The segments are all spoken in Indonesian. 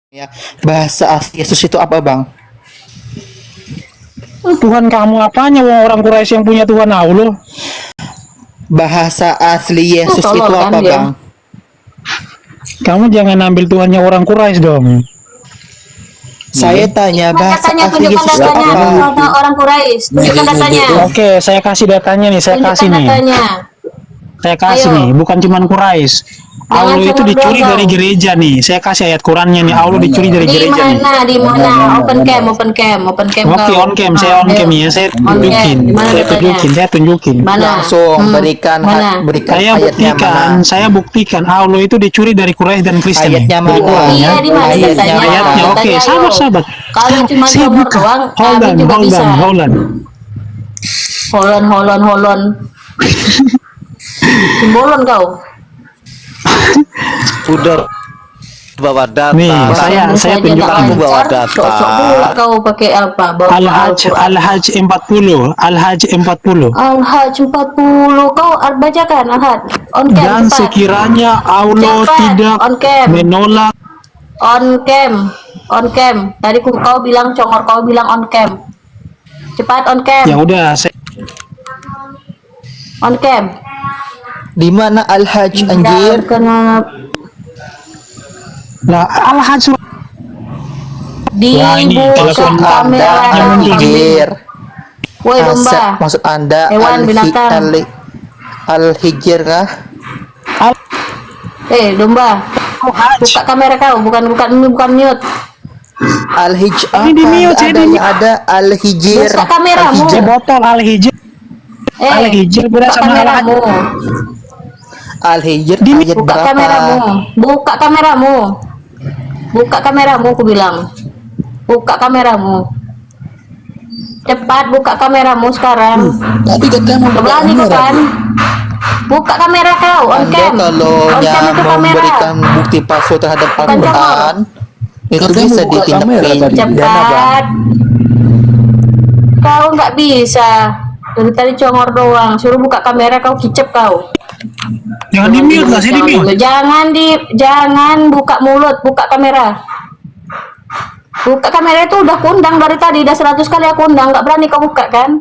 Ya, bahasa asli Yesus itu apa, Bang? Tuhan kamu apanya, wong orang Quraisy yang punya Tuhan Allah? Bahasa asli Yesus tolol itu kan apa, dia. Bang? Kamu jangan ambil Tuhannya orang Quraisy dong. Saya tanya bahasa Tanya, asli tunjukkan Yesus itu datanya apa? orang Quraisy. Tunjukkan datanya. Oke, saya kasih datanya nih, saya kasih Tunjukkan nih. datanya. Saya kasih Ayo. nih, bukan cuman Quraisy. Allah itu cuma dicuri doang dari kau. gereja nih. Saya kasih ayat Qurannya nih. Allah dicuri dari Di gereja nih. mana? Di mana? Open cam Oke, kau. on cam, saya on cam ya. Saya tunjukin, Di mana saya datanya? tunjukin, saya tunjukin. Mana? Langsung berikan Mana? berikan Saya ayatnya buktikan, mana? saya buktikan Allah itu dicuri dari Quraisy dan Kristen. nih. Ayatnya mana? Berikutnya. Iya, di mana Ayatnya datanya? mana? Ayatnya, oke, Datanya, sabar, ayo. sabar. Kalau cuma Saya nomor buka. doang, Hold kami on, juga hold bisa. on, hold on. Holon. Simbolon kau. Udah bawa data. Nih, saya Saja tunjukkan. tak Aku bawa lancar. data. Sok-sok pula kau pakai apa? Bawa Al-Hajj Al-Quran. Al-Hajj 40, Al-Hajj 40. Al-Hajj 40 kau bacakan Al-Hajj on cam Dan cepat. sekiranya Allah Cepat, tidak on cam. menolak On cam tadi kau bilang congor, kau bilang on cam, cepat on cam. ya udah saya On cam Di mana Al-Hajj anjir? kena lah Al-Hajj Wah, ini dibuka telepon kamera Anda muncul. Al-Hijr. woi domba Maksud Anda Hewan, binatang. Al-Hijr kah? domba buka kamera kau, bukan mute. Al-Hijr Ini di mute, saya ada di yang ada Al-Hijr. Buka kameramu. di botol Al-Hijr. Al-Hijr beda buka sama kameramu, Al-Hijr Di- ayat buka berapa? kameramu, buka kameramu, aku bilang buka kameramu, cepat buka kameramu sekarang. Tadi katanya mau buka Berani kau kamera. kan? Buka kamera kau, on Anda cam. kalau On cam itu kamera. memberikan bukti palsu terhadap Bukan Al-Quran itu Katanya bisa mau buka ditindak kamera tadi. pidana, Bang. Cepat. Kau nggak bisa. Dari tadi congor doang. Suruh buka kamera kau kicep kau. Jangan di mute lah, saya di mute. Jangan buka mulut, buka kamera. Buka kamera itu udah kundang dari tadi, udah 100 kali aku undang, nggak berani kau buka kan?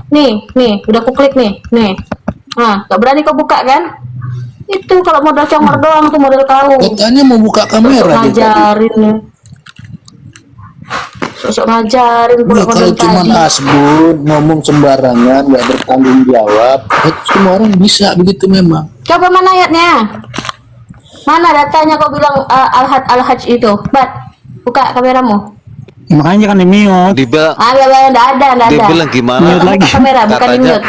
Nih, udah aku klik nih. Nah, nggak berani kau buka kan? Itu kalau modal congor doang tuh modal kau. Katanya mau buka Sosok kamera dia tadi. ngajarin nih. Sosok ngajarin Ya, pula kalau modal cuman tadi. asbun ngomong sembarangan nggak bertanggung jawab, itu semua orang bisa begitu memang. Coba mana ayatnya? Mana datanya kau bilang al-hajj itu? Buka kameramu. Makanya kan di mute. Dibilang Enggak ada. dibilang gimana? Mute lagi. Buka kamera, bukan di Katanya mute.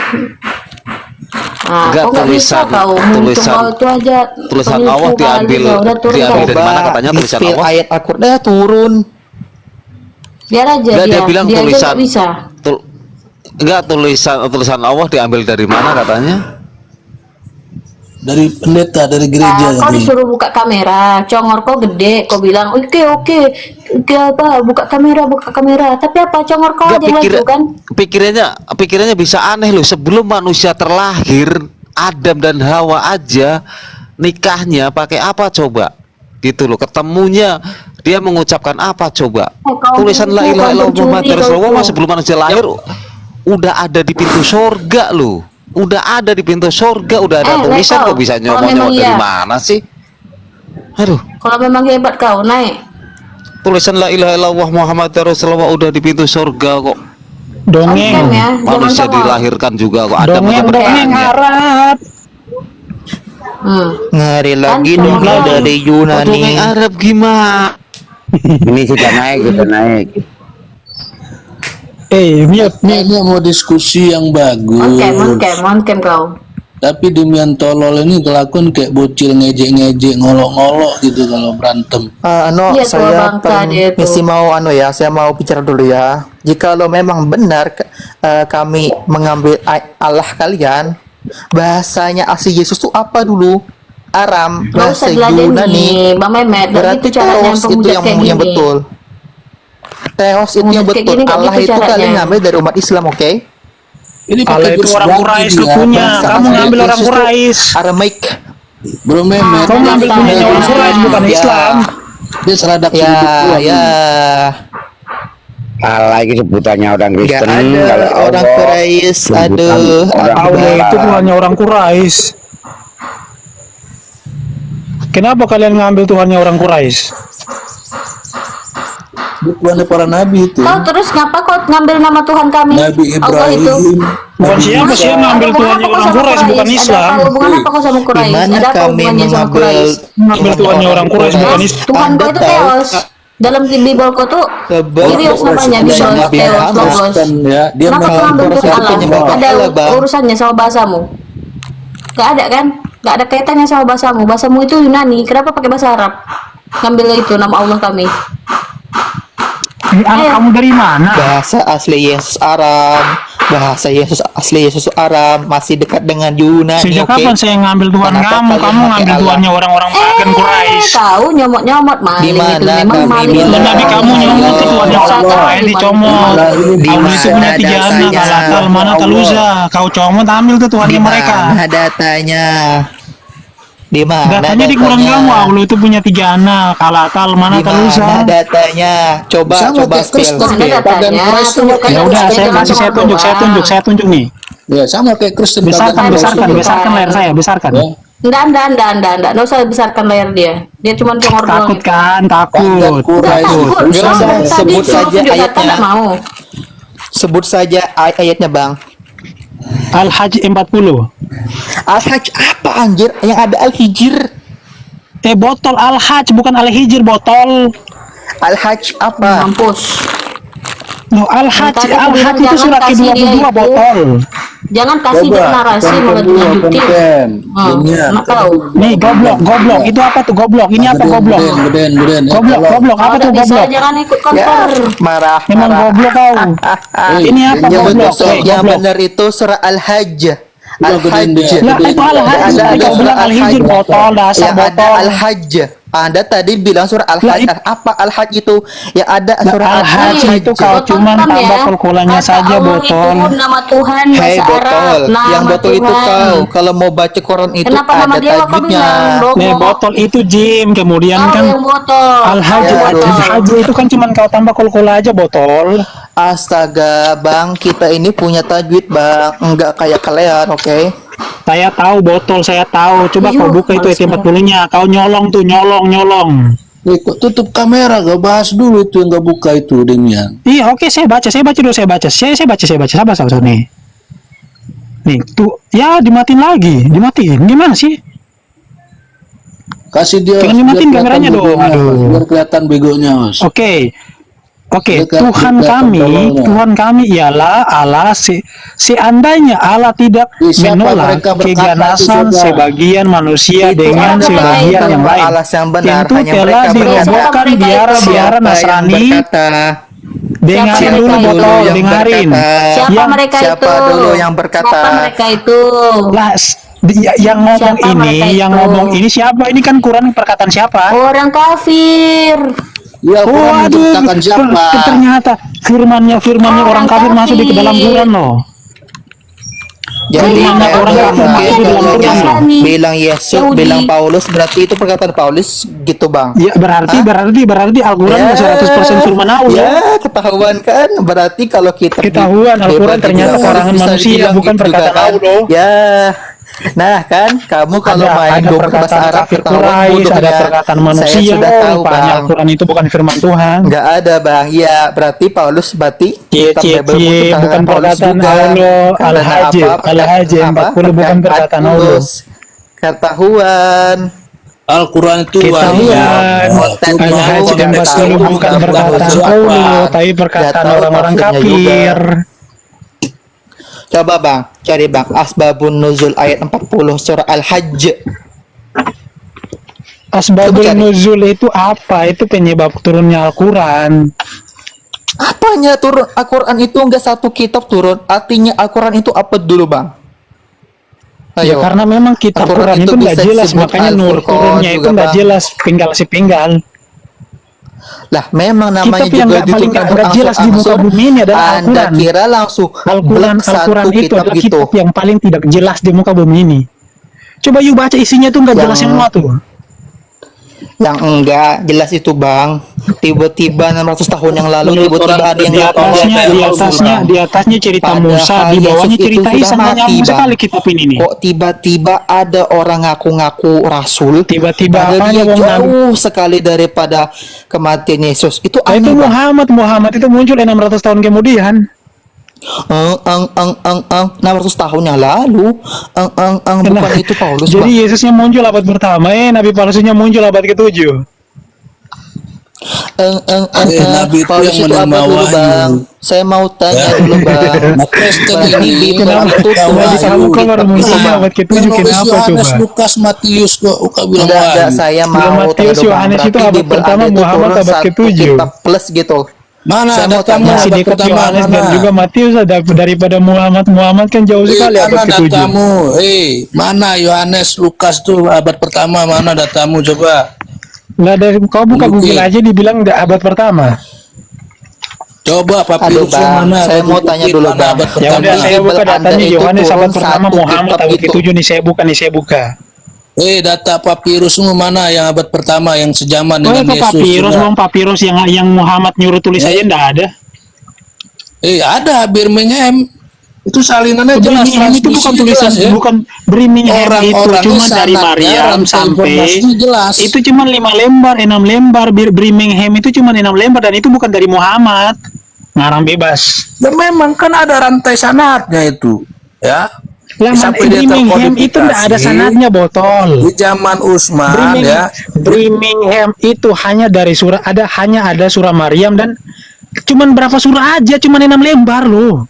Nah, enggak, kau nggak bisa kau tulisan itu aja. tulisan penipu Allah kali diambil kau. Udah turun diambil kau. dari mana katanya Di tulisan spill Allah? ayat Al-Quran turun. Biar aja Enggak, dia bilang aja tulisan nggak bisa. Enggak, tulisan Allah diambil dari mana katanya? Dari pendeta, dari gereja. Nah, kau tadi. disuruh buka kamera, congor kau gede, kau bilang oke apa, buka kamera, tapi apa congor kau aja Enggak, maju kan? pikirannya bisa aneh loh. Sebelum manusia terlahir, Adam dan Hawa aja nikahnya pakai apa coba? Gitu loh, ketemunya dia mengucapkan apa coba? Kau Tulisan itu, la ilaha kau illallah pencuri, Muhammadur kau Rasulullah itu. sebelum manusia lahir udah ada di pintu surga loh. Udah ada di pintu surga, udah ada tulisan, Leko, kok bisa kalau nyomot memang dari iya. mana sih? Aduh, Kalau memang hebat kau naik. tulisan la ilaha illallah Muhammadur Rasulullah udah di pintu surga kok. Dongeng. On cam ya, jangan Manusia congor. dilahirkan juga kok ada Dongeng Arab. Ngeri lagi Kan, dong congor. dari Yunani. Dongeng Arab gimana? Ini sudah naik, sudah naik. Mute. Kayaknya mau diskusi yang bagus. On cam kau. Tapi demian tolol ini kelakuan kayak bocil ngejek-ngejek, ngolok-ngolok gitu kalau berantem. Iya, tua Saya bangka dia itu. mesti mau saya mau bicara dulu ya. Jika lo memang benar kami mengambil Allah kalian, bahasanya asli Yesus itu apa dulu? Aram, Gak bahasa usah Yunani. diladeni, Bang Mehmet. Berarti Begitu caranya Theos itu pemuja yang kayak yang gini. betul. Theos itu yang Pemuja kayak betul. gini nggak Allah gitu itu kalian caranya. ngambil dari umat Islam, oke? Ini Allah pakai itu jurus orang ganti Quraisy lu dia. punya. Bahasa Kamu asli ngambil orang Yesus itu Quraisy. Aramaik. Bro Mehmet. Kamu ngambil punya orang Iya. Quraisy bukan Ya. Islam. Dia seradak Ya, sedikit doang. ya. Lagi sebutannya orang Nggak Kristen. ada Kalau orang Allah, Quraisy. sebutan Aduh, orang Allah Islam. itu Tuhannya orang Quraisy. Kenapa kalian ngambil Tuhannya orang Quraisy? Bukannya para nabi itu. Kau terus ngapa kau ngambil nama Tuhan kami? Nabi Allah itu. Ibrahim. Bukan siapa sih yang ngambil Ada Tuhannya hubungan apa orang kau sama Quraisy, bukan Quraisy? Islam. Ada apa hubungan apa kau sama di Quraisy? mana Ada apa kami hubungannya sama mengambil Quraisy? Mengambil Tuhannya orang Quraisy, bukan Quraisy? Islam. Tuhan Anda kau itu tahu, Theos. Dalam Bible kau tuh Kyrios namanya, Quraisy Bible Nabi Theos, Muhammad Logos. Kristen ya, dia Kenapa kau memang ngambil Quraisy Tuhan itu Allah? penyembah Ada Allah, Bang. urusannya sama bahasamu? Gak ada kan? Gak ada kaitannya sama bahasamu. Bahasamu itu Yunani. Kenapa pakai bahasa Arab? Ngambil itu nama Allah kami. Ini anak kamu dari mana? bahasa asli Yesus Aram, bahasa Yesus asli Yesus Aram masih dekat dengan Yunani. Sejak oke? kapan saya ngambil Tuhan Kenapa kamu? kalian Kamu pakai ngambil Allah? Tuhannya orang-orang pagan Quraisy. Tahu nyomot-nyomot maling Di mana itu memang kami maling. bilang? Nabi kamu nyomot itu Tuhannya orang Dosa Quraisy kali, dicomot. Di Allah itu punya mana 3 anak, datanya? Al-Akal, mana Taluza. Kau comot ambil tuh Di Tuhannya mereka. mana datanya? Di mana Datanya di Quran kamu, Allah itu punya 3 anak, Al-Akal, mana Di mana Taluza. datanya? Coba Sama coba kayak Kristen. spill. Mana datanya? Tunjukkan Ya dulu udah, saja, saya jangan kasih, cuma saya tunjuk nih. Ya sama kayak Kristen. Besarkan, kagak besarkan, tahu. besarkan layar saya, besarkan. Ya. Nggak usah besarkan layar dia. Dia cuma congor doang. Takut kan, Pagan takut. Quraisy. Takut. Nggak usah, Soalnya tadi sebut suruh saja tunjuk data, ayatnya. nggak mau. Sebut saja ayatnya, Bang. Al-Hajj 40. Al-Hajj apa anjir? Yang ada Al-Hijr. Botol Al-Hajj, bukan Al-Hijr, botol. Al-Hajj apa? Mampus. No, Al-Hajj, Tadi aku Al-Hajj bilang itu surat jangan kasih dia ke-22 itu. botol. Jangan kasih dia narasi melanjutin. konten. Ilmiah. Nggak tahu. Nih, goblok. Itu apa tuh goblok? Ini apa goblok? Geden. Goblok, apa Kalau tuh nggak bisa goblok? jangan ikut Ya, counter. marah. Memang marah. goblok kau. Ini apa Yang goblok? betul, yang Goblok. benar itu surah Al-Hajj. Udah gedein Al-Hajj. dia. Lah, itu Al-Hajj. Ada Kau surah bilang Al-Hijr, Al-Hajj. botol, dasar Yang ada botol. Al-Hajj. Anda tadi bilang surah Al-Hajj. Lah, Apa Al-Hajj itu? Yang ada surah Al-Hajj Al-Hajj. itu kau cuman Tonton tambah ya. kolkolanya Kata saja, Allah botol. Itu nama Tuhan Hei bahasa botol, Arab. Nama yang botol itu Tuhan. kau. Kalau mau baca Quran itu Kenapa nama ada dia kau tajwidnya. bilang? Nih, botol itu jim, kemudian Kau kan yang botol. Al-Hajj, Ya, Al-Hajj itu kan cuman kau tambah kol-kola aja, botol. Astaga, Bang, kita ini punya tajwid, Bang. Enggak kayak kalian, oke? Saya tahu botol, saya tahu. Coba Ayo, kau buka itu males ayat 40-nya. Kau nyolong tuh, nyolong. Nih, kok tutup kamera, gak bahas dulu itu yang gak buka itu Demian. Iya, oke, saya baca dulu, saya baca. Saya baca. Sabar nih. Nih, tuh, ya dimatiin lagi. Dimatiin. Gimana sih? Kasih dia. Jangan dimatiin biar kameranya kelihatan dong, begonya, aduh. Mas. Biar kelihatan begonya, Mas. Oke, Dekat- Tuhan dekat kami, tolongnya. Tuhan kami ialah Allah. Seandainya Allah tidak Siapa menolak mereka berkata itu, keganasan saudara? sebagian manusia Itu dengan adalah sebagian itu. yang lain, Alas yang benar, tentu hanya telah mereka berkata. dirobohkan Siapa biara-biara Siapa yang Nasrani. berkata? Dengarin Siapa dulu mereka itu? botol, Yang dengarin. berkata. Siapa Yang- mereka siapa itu? dulu yang berkata? Siapa mereka itu? Lah, yang ngomong Siapa mereka ini, yang itu? ngomong ini siapa? Ini kan Quran perkataan siapa? Orang kafir. Ya, Quran Waduh, menciptakan siapa? ternyata firmannya orang kafir masuk di ke dalam Quran loh. Jadi Firman kayak orang bilang kafir masuk di dalam Quran loh. Nasrani. bilang Yesus, Yahudi. bilang Paulus, berarti itu perkataan Paulus gitu, Bang. Ya berarti Al-Quran Ya. 100% firman Allah. Ya, ketahuan kan? Berarti kalau kita Ketahuan, Al-Quran hebat ternyata juga, karangan bisa manusia, dibilang bukan gitu juga perkataan kan? Allah. Ya. Nah, kan kamu kalau main Ada dong ke bahasa perkataan Arab kafir ketahuan Quraisy, ada bodohnya. perkataan Saya manusia. sudah tahu, Rupanya Bang. Al-Quran itu bukan firman Tuhan. Enggak ada, Bang. Iya, berarti Paulus berarti kitab Bible itu bukan perkataan Paulus perkataan juga. Allah. Karena Al-Hajj, apa? Al-Hajj Apa? 40 bukan perkataan Allah. Paulus. Ketahuan. Al-Quran itu Ketahuan. Al-Hajj Juga 40 tahu. bukan Juga perkataan tahu. Allah, tapi Nggak perkataan tahu orang-orang tafsirnya kafir. Coba, Bang, cari, Bang, Asbabun Nuzul ayat 40 surah Al-Hajj. Asbabul Coba cari. nuzul itu apa? Itu penyebab turunnya Al-Quran. Apanya turun Al-Quran itu enggak satu kitab turun? Artinya Al-Quran itu apa dulu, Bang? Ya Ayo. karena memang kitab Al-Quran Quran itu itu nggak bisa jelas, disebut makanya nur Al-Furqan turunnya itu juga, nggak Bang. jelas, pinggal si pinggal. Lah, memang namanya Kitab yang juga paling nggak jelas di muka bumi ini adalah Anda Al-Quran. kira langsung Al-Quran blok satu itu kitab adalah gitu. kitab yang paling tidak jelas di muka bumi ini. Coba yuk baca isinya tuh nggak jelas Yang- semua tuh. Yang enggak jelas itu bang. Tiba-tiba 600 tahun yang lalu Menurut tiba-tiba orang ada yang Di ngaku atasnya, ngaku di Rasul, atasnya, Bang. di atasnya cerita Musa, Padahal di bawahnya Yesus cerita itu Isa, sudah nggak mati, nyambung Bang. sekali kitab ini nih. Kok tiba-tiba ada orang ngaku-ngaku Rasul, Tiba-tiba padahal apanya, dia Bang? jauh sekali daripada kematian Yesus. Itu Nah, itu aneh, Bang. Muhammad itu muncul 600 tahun kemudian. 600 tahun yang lalu. Bukan itu Paulus, Jadi Bang. Yesusnya muncul abad pertama, Nabi palsunya muncul abad ke-7. Nabi itu Paulus yang itu apa menerima dulu, wahyu. Bang? Saya mau tanya dulu, Bang. Nah, Kristen Berarti ini Bible itu Kenapa kamu kok baru munculnya Bang. abad ke-7? yang nulis Kenapa Yohanes, coba? Lukas, Matius kok bilang Enggak, wahyu. saya Belum mau tanya Matius, dulu, Bang. Yohanes itu Berarti abad Bible pertama, ada itu Muhammad turun abad satu ke-7. kitab plus gitu. Mana Saya mau datamu tanya, Masih abad dekat pertama Yohanes dan mana? juga Matius daripada Muhammad kan jauh sekali abad Mana ke-7. datamu? Mana Yohanes, Lukas tuh abad pertama, mana datamu coba? Nggak ada, kau buka Tunjukin. Google aja dibilang abad pertama. Coba Aduh, papirusnya Bang, mana? saya mau Tunjukin tanya dulu, mana Bang. abad Ya pertama. udah, saya buka Bible datanya Anda itu Yohanes abad turun pertama, satu Muhammad kitab abad itu. ke-7 nih saya buka. Data papirusmu mana yang abad pertama yang sejaman Oh, dengan itu Yesus? papirus, coba? Bang, papirus yang Muhammad nyuruh tulis aja ndak ada. Ada Birmingham. Itu salinannya jelas, Birmingham itu bukan transmisinya tulisan, jelas, ya. bukan Birmingham itu Orang-orangnya cuma dari sanatnya, Maryam rantai sampai informasinya jelas. itu cuma 5 lembar, 6 lembar. Birmingham itu cuma 6 lembar dan itu bukan dari Muhammad. Ngarang bebas. Dan memang kan ada rantai sanatnya itu, ya. Sampai dia Birmingham itu nggak ada terkodifikasi sanadnya, botol. di zaman Utsman, ya. Birmingham itu hanya dari surah hanya ada surah Maryam dan cuman berapa surah aja, cuman 6 lembar loh.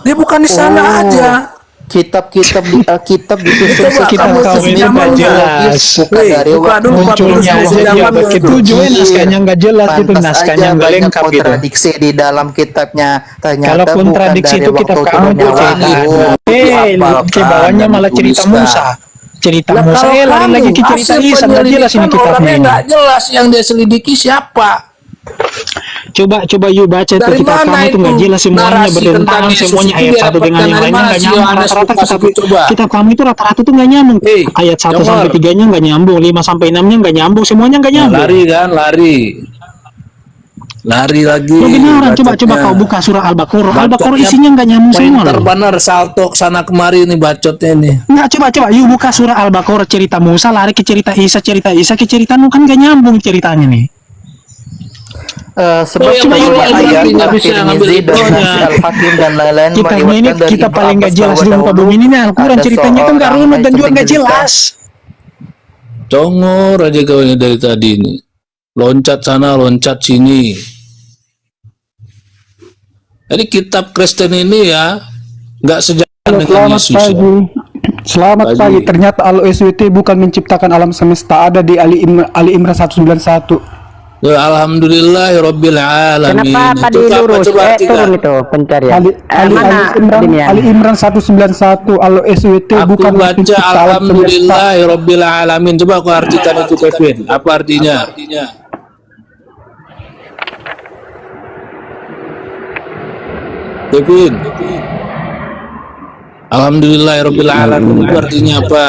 Dia bukan di sana aja. Kitab-kitab kitab disusun Coba sekitar kamu tahu ini nggak jelas. bukan dari buka dulu Munculnya papirus aja di zaman abad itu. ke-7 naskahnya nggak jelas gitu, Pantas naskahnya aja nggak banyak lengkap gitu. kontradiksi di dalam kitabnya. Ternyata Kalau bukan kontradiksi dari itu kitab waktu kamu turunnya tuh cerita. wahyu. Ke bawahnya malah cerita Musa. Cerita Lah, Musa kalau lari lagi ke kamu cerita hasil Isa, nggak jelas ini penyelidikan kitabnya orangnya ini. nggak jelas, yang dia selidiki siapa? Coba yuk baca tuh Dari kitab mana kamu tuh nggak itu jelas semuanya, narasi bertentangan tentang Yesus semuanya, itu ayat dia satu dengan dapatkan yang dari lainnya mana nggak si nyambung, Yohanes rata-rata Lukas kitab itu, coba? kitab kamu itu rata-rata tuh nggak nyambung. Ayat 1 Jongor. sampai 3-nya nggak nyambung, 5 sampai 6-nya nggak nyambung, semuanya nggak nyambung. Lari kan, lari lagi. Lo beneran, coba bacotnya. kau buka surah Al-Baqarah. Al-Baqarah Bacotnya isinya nggak nyambung semua Pointer loh. bener, salto sana kemari nih bacotnya ini. Nggak, coba yuk buka surah Al-Baqarah, cerita Musa lari ke cerita Isa ke cerita Nuh, kan nggak nyambung ceritanya nih. Sebab Cuma banyak yang ayat nggak bisa ngambil Tirmizi dan hikmahnya. Nasi Al-Hakim dan lain-lain Kitabnya ini meriwayatkan dari kita Ibnu paling nggak Abbas jelas bahwa di muka dahulu bumi ini Al-Quran, ada ceritanya tuh nggak seorang runut dan juga nggak penjelita. jelas. Congor aja kau ini dari tadi nih. Loncat sana, loncat sini. Jadi kitab Kristen ini ya nggak sejalan dengan Yesus. Ya. Selamat Pagi. pagi. Ternyata SWT bukan menciptakan alam semesta, ada di Ali Imran 191. Alhamdulillahirabbil alamin. Kenapa tadi Itu apa? lurus? Coba artikan. Turun itu pencarian. Demian? Ali Imran 191 SWT Aku bukan baca menciptakan alam semesta. alhamdulillahirabbil alamin. Coba aku artikan itu, Kevin. Apa artinya? Kevin. Alhamdulillahirabbil alamin itu artinya apa?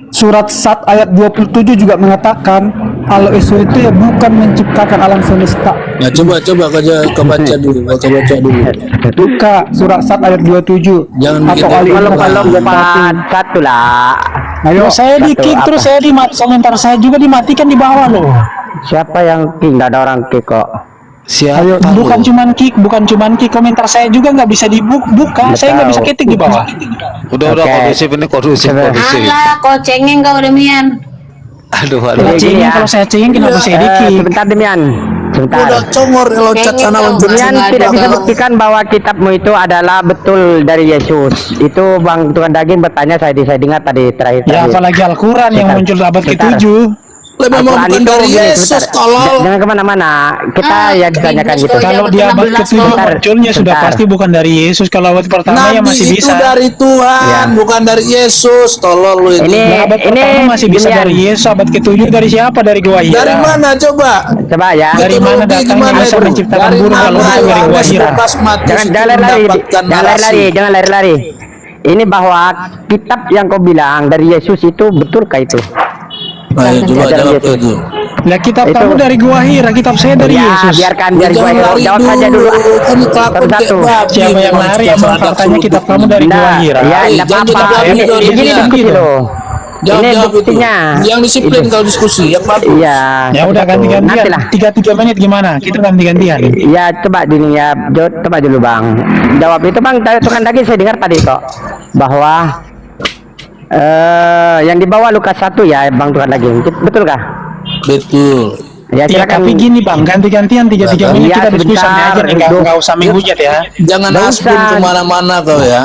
Surat Sat ayat 27 juga mengatakan SWT ya bukan menciptakan alam semesta. Nah, coba kau baca dulu, baca dulu. Buka surat Sat ayat 27 Jangan atau bikin Ali Kalau Imran. satu lah. Ayo, Loh, saya di kick Satu terus apa? saya sementara saya juga dimatikan di bawah loh. Siapa yang kick? Nggak ada orang kick kok. Siapa? Bukan cuman kick, komentar saya juga nggak bisa dibuka, Nggak saya nggak bisa tahu. ketik di bawah. Udah Oke. kondusif ini, kondusif. Alah, kau cengeng kau demian. Aduh. Ini Cengeng, ya. kalau saya cengeng kenapa saya di kick? Sebentar Demian. Sebentar. Udah congor loncat sana, loncat Demian sini. tidak bisa buktikan bahwa kitabmu itu adalah betul dari Yesus. Itu Bang Tukang Daging bertanya, saya dengar tadi terakhir. Ya apalagi Al-Quran yang Sebentar. muncul abad Sebentar. ke-7. Memang Al-Quran bukan itu dari gini, Yesus, sebentar. tolol. Jangan kemana-mana. Kita yang ditanyakan Inggris gitu. kau Kalau Abad di abad 16 ke-7 Sebentar. munculnya sudah Sebentar. pasti bukan dari Yesus. Kalau abad pertama ya Nabi masih itu bisa. dari Tuhan, Ya. bukan dari Yesus, tolol lu ini. Nah, abad pertama masih bisa Demian. dari Yesus. Abad ke-7 dari siapa? Dari Gua Hira. Dari mana coba? Coba ya. Dari mana datangnya bisa menciptakan Dari burung kalau mana bukan dari Gua Yohanes, Hira? Lukas, Matius itu Jangan mendapatkan narasi? lari. Ini bahwa kitab yang kau bilang dari Yesus itu betulkah itu? Ayo coba Dari jawab Yesus. itu. Lah kitab Itu. kamu dari gua Hira, kitab saya dari Ya, Yesus. biarkan biar gua Jangan lari jawab saja dulu. Kan kelakuan kayak Satu-satu. babi. Siapa yang lari emang faktanya kitab kamu dari gua Hira. Ya, Eh, enggak jangan apa-apa. jadi babi dong, Begini dia. diskusi loh. Jawab Ini jawab itu. buktinya. Yang disiplin Itu. kalau diskusi, yang bagus. Iya. Ya udah ganti-gantian. Nantilah. 3 menit gimana? Kita ganti-gantian. Ya coba dulu ya, coba dulu bang. Jawab itu bang. Tukang daging saya dengar tadi kok bahwa yang dibawa Lukas 1 ya bang tukang daging. Betul kah? Betul. Ya Ya, silakan. tapi gini bang, ganti-gantian 3 menit Iya, kita diskusi sebentar. aja nih, nggak usah menghujat ya. Jangan Nggak asbun usah. kemana-mana kau ya.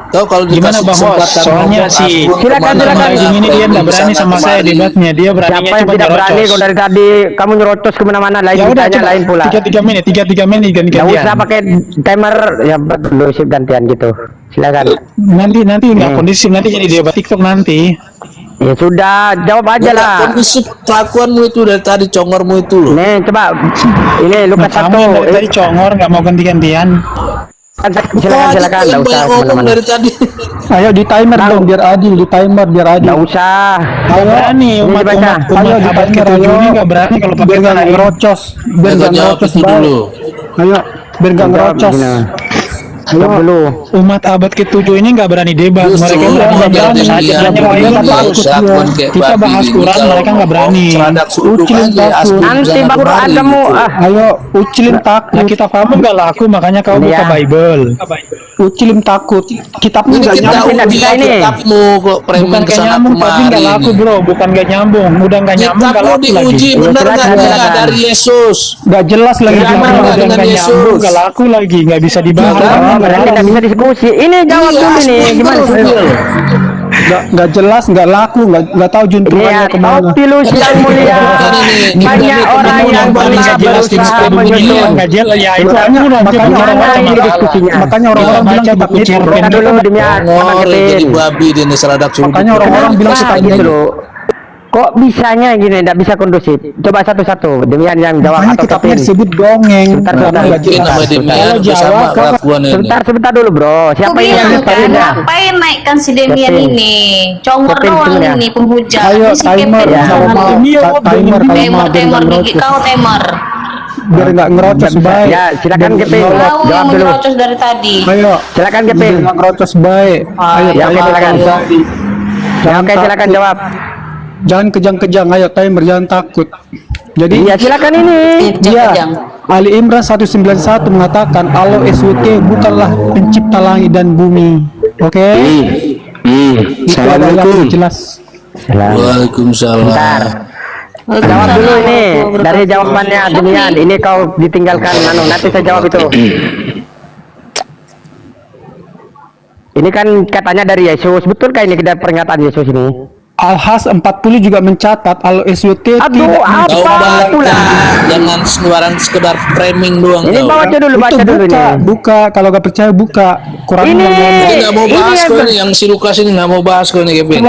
Kau kalau Gimana, dikasih Bang Bos? kesempatan Soalnya ngomong, si- asbun Silakan, kemana-mana, silakan. Daging ini dia nggak berani sana sama saya kemari. debatnya, dia beraninya Siapa yang cuma tidak berani nyerocos. kalau dari tadi kamu nyerocos kemana-mana lain Ya udah ditanya coba lain pula. 3 menit, 3 menit Nggak ganti-gantian. usah pakai timer ya dulu sip gantian gitu. Silakan. Nanti nggak kondisi, nanti jadi debat TikTok nanti. Ya sudah jawab aja Ya, lah. kondisi kelakuanmu itu dari tadi congormu itu loh. Nih coba ini Lukas Kamu 1. yang dari tadi congor nggak mau ganti-gantian. Silakan silakan yang enggak usah banyak ngomong kemana-mana. dari tadi. Ayo di timer Bang. dong biar adil, di timer biar adil. Enggak usah. Nggak berani Ini umat dibaca. abad ke-7 ini nggak berani kalau pakai Biar nggak time. ngerocos, biar Jangan nggak jawab ngerocos itu baik. dulu. Ayo, biar nggak ngerocos. Jawab dulu. Umat abad ke-7 ini nggak berani debat, Justru mereka berani orang jalan yang saja dia hanya begini, mereka takut. kelakuan kayak Kita babi bahas ini, Quran, kalau mereka nggak berani. ngomong seradak suduk Ucilin aja, takut. asbun Nanti jangan baru kemari adamu gitu. Ayo, ucilin takut. Nah, kitab kamu nggak laku, makanya kau buka Iya. Bible. Ucilin takut. Kitabmu Ini nggak kita nyambung. tidak uji bisa ini. kitabmu kok Bukan premen nggak kesana nyambung, tapi nggak kemari laku ini. bro. Bukan nggak nyambung, udah nggak nyambung nggak Kitabmu laku lagi. diuji benar silakan, nggak dia silakan. dari Yesus. Nggak jelas lagi. Iya, Kitab mana kamu nggak udah dengan nggak Yesus? nyambung, nggak laku lagi, nggak bisa dibahas. Oh, Nggak berarti laku. nggak bisa diskusi. Ini jawab Iya, dulu nih. asbun Gimana terus sih? dia. Nggak jelas, nggak laku, nggak tahu Ini juntrungannya ya, kemana. Optilus yang mulia. Ini Banyak orang yang bisa pernah jelas berusaha kitab dunia menyusun. nggak jelas ya itu Makanya- aku nanti makanya bicara orang macam ini apa. diskusinya. Makanya orang-orang Baca bilang kitab buku itu. cerpen. Buka dulu demikian sama Ngor jadi Kevin. babi dia nih seradak suduk. Makanya orang-orang bilang Kenapa kitab gitu itu. loh? Kok bisanya gini, tidak bisa kondusif? Coba satu-satu, demikian yang jawab Makanya atau kitabnya Kevin. disebut dongeng. Sebentar, Karena sebentar. nggak Mungkin jelas. nama Demian Kalau juga sama Jawa, kelakuan ini. Sebentar dulu bro. Siapa Aku yang bilang kan, Kevinnya? ngapain naikkan si Demian Kevin. ini? Congor Kevin, doang tunggu ya. ini penghujat. Ayo, Ini si timer. Kevin Ya. Kalau jangan. mau timer, kalau mau Temer, biar temer nggak gigi ngerocos. kau temer. Biar nggak ngerocos baik. Ya, silakan Biar Kevin. nggak- Kau yang Jawab dulu. menyerocos dari tadi. Ayo, Silakan biar Kevin. nggak ngerocos baik. Ayo, Ya, oke, timer. silakan. Ya, oke silakan takut. jawab. Jangan kejang-kejang, ayo timer, jangan takut. Jadi, Iya silakan ini. Iya, Jangan. Ali Imran 191 mengatakan Allah SWT bukanlah pencipta langit dan bumi. Oke? Itu ada yang jelas. Waalaikumsalam. Bentar. Jawab dulu ini dari jawabannya Demian. Ini kau ditinggalkan nanti saya jawab itu. Ini kan katanya dari Yesus. Betulkah ini pernyataan Yesus ini? Al-Has 40 juga mencatat Allah SWT Aduh, tidak apa Tahu pula? jangan sembarang sekedar framing doang Ini kau. baca dulu, itu baca dulu buka, ini. buka. Kalau gak percaya buka. Quran Ini. yang ngomong. Ini nggak mau Ini bahas yang kau ber- nih yang si Lukas ini nggak mau bahas kau nih Kevin.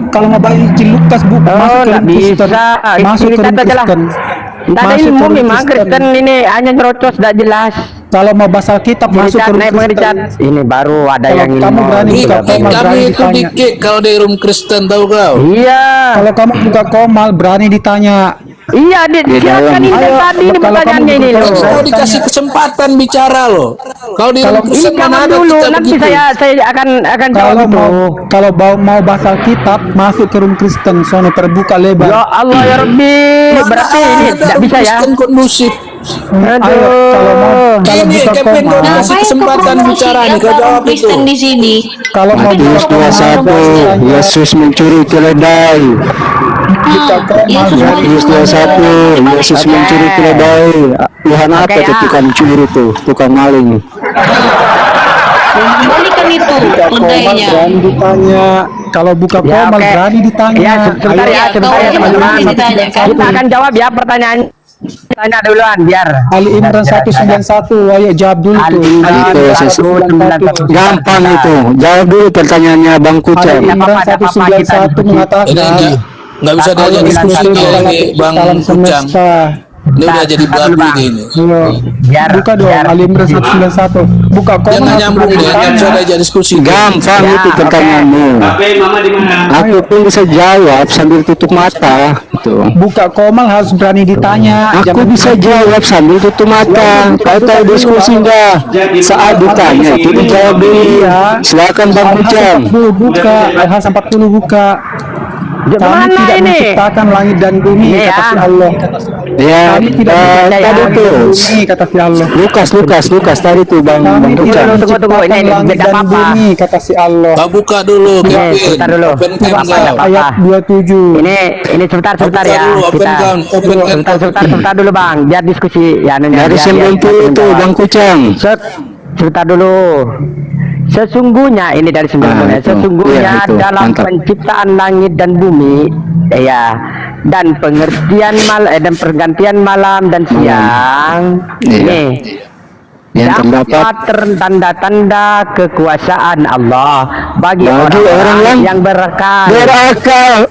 Kalau mau bahas Injil Lukas buka Oh, masuk ke nggak room Kristen. bisa. Masuk Ini ke room kata aja lah. Kristen. Tidak ada Masuk ilmu ke room memang Kristen ini hanya nyerocos tidak jelas. Kalau mau bahas Alkitab masuk Dicat, ke room naik Kristen. mengecat. Ini baru ada Kalau yang kamu ilmu. berani Di buka kick komal kami berani itu ditanya. di kick kalau di room Kristen tahu kau. Iya. Kalau kamu buka komal berani ditanya. Iya, silakan ini Ayo, dari tadi ini kalau kamu pertanyaannya ini buka loh. Kau dikasih kesempatan bicara loh. Kalau di room Ih, Kristen jawab mana ada dulu, kita nanti begitu. saya akan jawab Kalau itu. mau bahas Alkitab masuk ke room Kristen sono terbuka Ya lebar. Allah ya Rabbi, Mana berarti ini ada tidak room bisa ya. Kristen kondusif. Ayo, kalau Ini buka Kevin kau komal, dikasih kesempatan bicara nih kau jawab itu. Kristen di sini. kalau mau buka Matius komal 21, Yesus mencuri keledai. Buka komal Yesus berani. Matius 21, Yesus Oke. mencuri keledai. Tuhan Oke, apa itu ya. tukang curi tuh, tukang maling. kembalikan itu ledainya. Berani ditanya. Kalau buka Ya, komal oke. berani ditanya. Ya, sebentar Ayo, ya, sebentar ya Kau teman-teman. yang ditanyakan. Kita akan jawab ya pertanyaan. Tanya duluan biar. Ali Imran 191, ayo jawab dulu Ali tuh. Imran 191. Gampang itu. Jawab dulu pertanyaannya Bang Kucel. Ali Imran Apa-apa, 191 Ini mengatakan nggak bisa diajak Allah diskusi itu kau adalah ini Bang alam Kucang. semesta. Ini udah jadi babi kayak ini. Iya. Buka dong Ali Imran 191. Buka komen. Jangan nyambung deh, kan sudah aja diskusi. Gampang itu pertanyaanmu. Aku pun bisa jawab sambil tutup mata. Tuh. Buka Komal harus berani ditanya. Aku bisa jawab sambil tutup mata. Kau tahu diskusi enggak? Saat ditanya itu dijawab dulu. Silakan Bang Kucang. Buka Al-Has 40 buka. Kami Mana tidak ini? menciptakan langit dan bumi, Ini kata ya. si Allah. Ya, Kami tidak menciptakan tadi langit tuh. dan bumi, kata si Allah. Lukas tadi tuh Bang Kami tidak Kucang. Tunggu, ini menciptakan langit beda dan apa? bumi, kata si Allah. Kau buka dulu, Kevin. sebentar dulu. Open cam Buka kau. apa? Ayat 27. Ini sebentar Buka ya. dulu, open Kita cam, open cam. sebentar dulu Bang, biar diskusi ya Dari 90 tuh Bang Kucang. Sebentar dulu. Sesungguhnya ini dari 90 itu. sesungguhnya Iya, itu. dalam Mantap. penciptaan langit dan bumi ya dan dan pergantian malam dan siang Iya. ini Yang terdapat tanda-tanda kekuasaan Allah bagi orang yang berakal. berakal.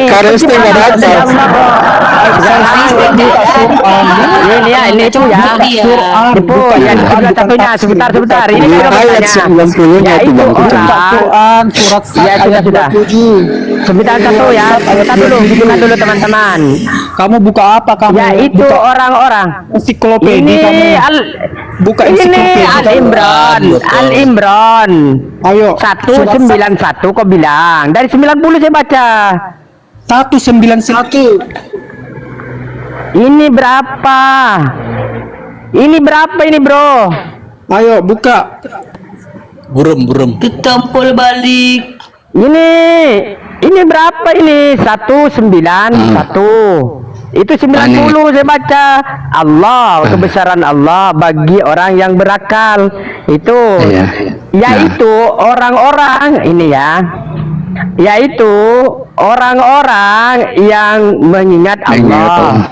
Karena setengah akal. Ini ya, ini itu ya. Itu yang satunya sebentar. Ini juga Ayat bertanya. 90-nya Ya itu itu Bang Kucang. orang. Quran surat 1 Ya ayat sudah. 27. Sebentar satu ya. Kita dulu teman-teman. Kamu buka apa kamu? Ya itu Buka orang-orang. ensiklopedi kamu. Buka Buka ini ensiklopedi Al-Imran. Al-Imran. Ayo. 191 kau bilang. Dari 90 saya baca. 191. Ini berapa? Ini berapa ini, Bro? Ayo buka. Burem. Ditampol balik. Ini berapa ini? 191. Itu 90 saya baca. Allah, kebesaran Allah bagi orang yang berakal. Itu Iya. yaitu orang-orang ini ya. Yaitu orang-orang yang mengingat Allah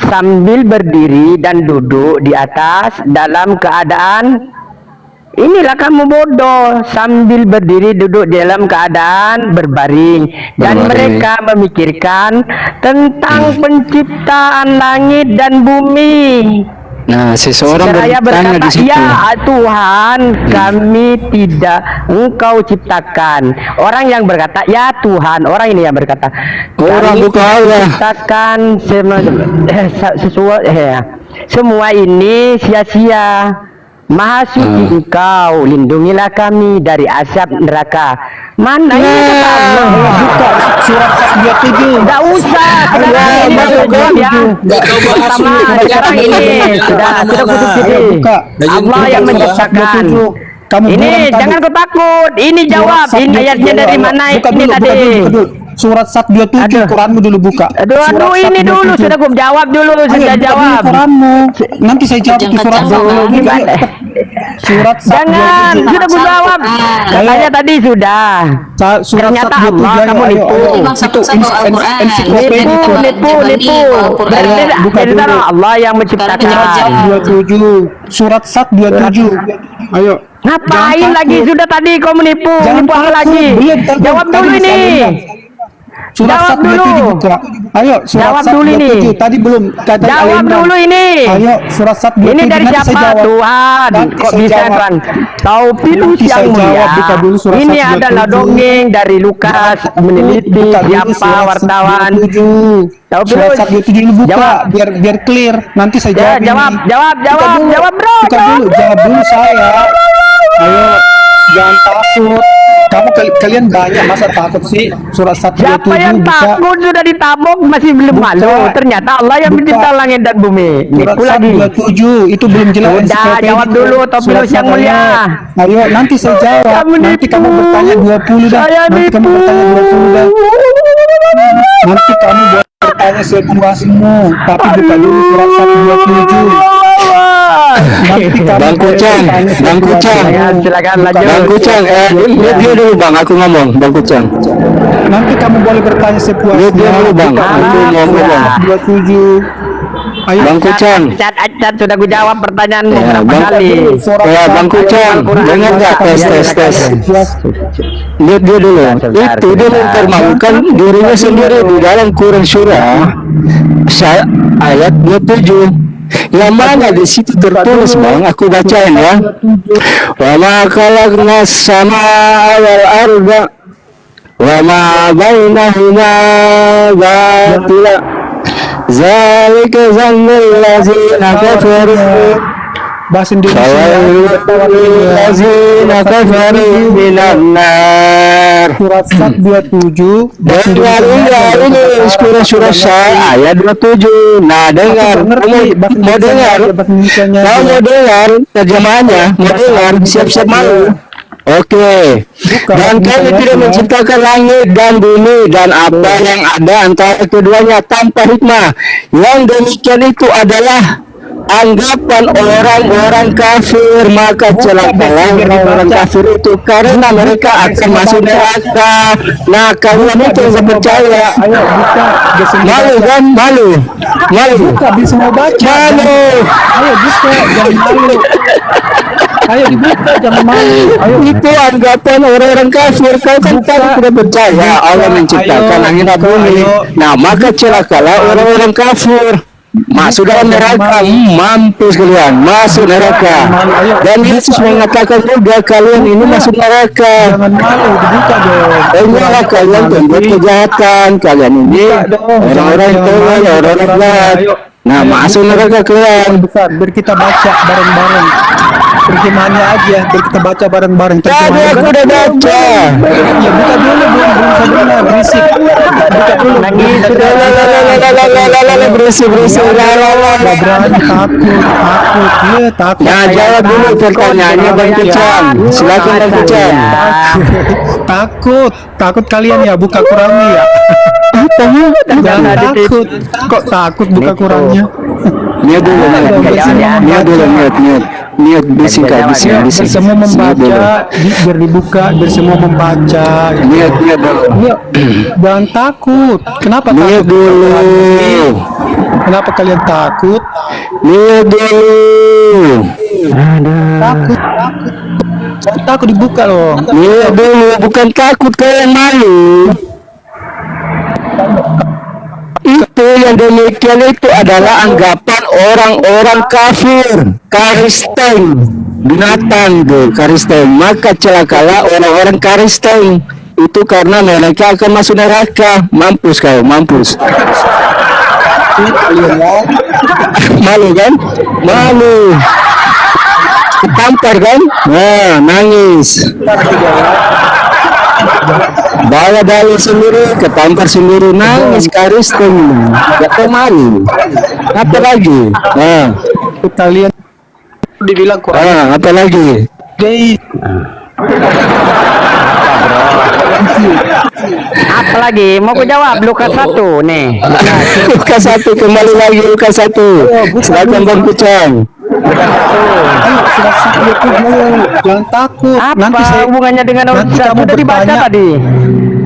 sambil berdiri dan duduk di atas dalam keadaan inilah kamu bodoh sambil berdiri duduk dalam keadaan berbaring dan mereka memikirkan tentang penciptaan langit dan bumi. Nah, seseorang Seraya bertanya di berkata, situ. ya Tuhan, kami tidak engkau ciptakan. Orang yang berkata, ya Tuhan, orang ini yang berkata, Orang kami bukan tidak Allah. ciptakan semua ini sia-sia. Maha suci Engkau, lindungilah kami dari asap neraka. Mana ini kata Allah? Buka surat 27. Tidak usah, sekarang ini jawab ya. Pertama, sekarang ini sudah kutip sini. Buka. Allah yang menciptakan. Kamu Ini buram tadi. jangan kau takut. Ini jawab. Ini ayatnya dari mana Buka ini dulu, tadi? buka dulu. Surat 127 Aduh. Quranmu dulu buka. Aduh, Surat ini 127. dulu sudah aku jawab dulu, Ayo, sudah buka dulu jawab. Quranmu. Nanti saya jawab itu surat Jangan. Ayo, surat 127. Jangan, sudah aku jawab. Katanya tadi sudah. Surat Ternyata 127. Allah, kamu Ayo, nipu. ayo. Bang, Itu satu-satu Al-Quran. ensiklopedi. Nipu. Buka Dari dulu. Allah yang menciptakan. 127. Surat 127. Ayo. Ngapain Jangan lagi takut. sudah tadi kau menipu? Jangan Menipu apa takut. lagi? Belum takut. Jawab Tadi dulu ini. saya Surat Jawab 127 dulu. buka. Ayo, surat Jawab dulu ini. 127. Tadi belum. Kata Jawab Al-Imran. dulu ini. Ayo, surat 127. Ini dari Nanti saya siapa? jawab. Tuhan. Nanti Kok saya bisa jawab. kan? Taufilus Nanti yang saya mulia. jawab. Buka dulu surat Ini 127. adalah dongeng dari Lukas meneliti Buka dulu siapa surat wartawan. 127. Tahu Surat terus. 127 dulu buka. Jawab. Biar clear. Nanti saya Ya, jawab. jawab, ini. Buka dulu. jawab, bro. Buka dulu. Jawab dulu saya. Ayo, jangan takut. Kalian banyak masa takut sih? Surat 127 Siapa yang buka. takut sudah ditabok masih belum Buka. malu. Ternyata Allah yang Buka. mencipta langit dan bumi. Surat Nipu lagi. 127 itu belum jelas. Udah, ensiklopedi. jawab dulu, Taufilus Surat yang mulia. Ayo, nanti saya jawab. Kamu Nanti nipu. kamu bertanya 20 dah. Saya Nanti kamu nipu. bertanya 20 dah. Nanti kamu boleh bertanya sepuasmu. Tapi buka dulu surat 127. Nanti kamu Bang boleh Kucang, bertanya Bang Kucang. sepuasmu. Silakan Buka lanjut. Bang Kucang, lihat dia dulu Bang, aku ngomong, Bang Kucang. Nanti kamu boleh bertanya sepuasmu. Lihat dia dulu Bang, Buka aku dulu ngomong. surat 127. Bang Kucang. Acat sudah gue jawab pertanyaanmu Ya, berapa Bang, kali. ya, Bang Kucang, dengar nggak tes. Lihat dia dulu. Itu dia mempermalukan dirinya sendiri di dalam Quran surah ayat 27. Yang mana di situ tertulis, Bang? Aku bacain ya. Wa ma khalaqnas samaa wal arda wa ma bainahuma batila. Zalika zannul ladzina kafaru. Bahasa Ladzina kafaru minan nar. Surat Sad 27. Dan ini surah ayat 27. Nah, dengar. Kamu mau dengar? Kau mau dengar terjemahannya? Mau dengar? Siap-siap malu. Oke. Dan kami tidak menciptakan langit dan bumi dan apa yang ada antara keduanya tanpa hikmah. Yang demikian itu adalah anggapan orang-orang kafir, maka celakalah orang-orang kafir itu karena mereka akan masuk neraka. Nah, kalian itu yang percaya. Malu kan? Malu. Buka, bisa mau baca. Malu. Ayo buka, jangan malu. Ayo dibuka, jangan malu. Ayo. Itu anggapan orang-orang kafir. Kau kan tidak percaya Allah menciptakan langit dan bumi. Nah, maka celakalah orang-orang kafir. Masuk dalam neraka, mampus kalian, masuk neraka. Dan Yesus mengatakan juga kalian ini masuk neraka. Jangan malu, dibuka dong. Inilah kalian pembuat kejahatan, kalian ini orang-orang yang tolol, orang-orang jahat. Nah, masuk neraka kalian. Besar, biar kita baca bareng-bareng. Terjemahannya aja, biar kita baca bareng-bareng. Tadi aku udah baca. Ya buka dulu, belum saja berisik. Buka dulu. Berisik. Gak berani, takut. Iya, takut. Nah, jawab dulu pertanyaannya Bang Kucang. Silakan Bang Kucang. Takut kalian ya buka Qurannya ya. Jangan takut. Kok takut buka Qurannya? Niat bisik. Semua membaca, biar dibuka, biar semua membaca. Niat dulu. Jangan takut. Kenapa Niat takut? dulu. Kenapa kalian takut? Niat dulu. Jangan takut dibuka loh. Niat dulu, bukan takut kalian malu. Itu yang demikian itu adalah anggapan orang-orang kafir, Kristen, binatang tuh, Kristen. Maka celakalah orang-orang Kristen itu karena mereka akan masuk neraka. Mampus kau, mampus. Malu kan? Malu. Tampar kan? Nah, nangis. Bawa dalil sendiri, ketampar sendiri, nangis Kristen. Gak tahu malu. Apa lagi? Nah, Kalian dibilang Quran. apa lagi? Apalagi mau ku jawab Lukas 1 nih. Lukas 1, kembali lagi Lukas 1. Silakan Bang Kucang. Jangan takut. Apa Nanti saya hubungannya dengan nanti urusan kamu sudah dibaca bertanya. tadi?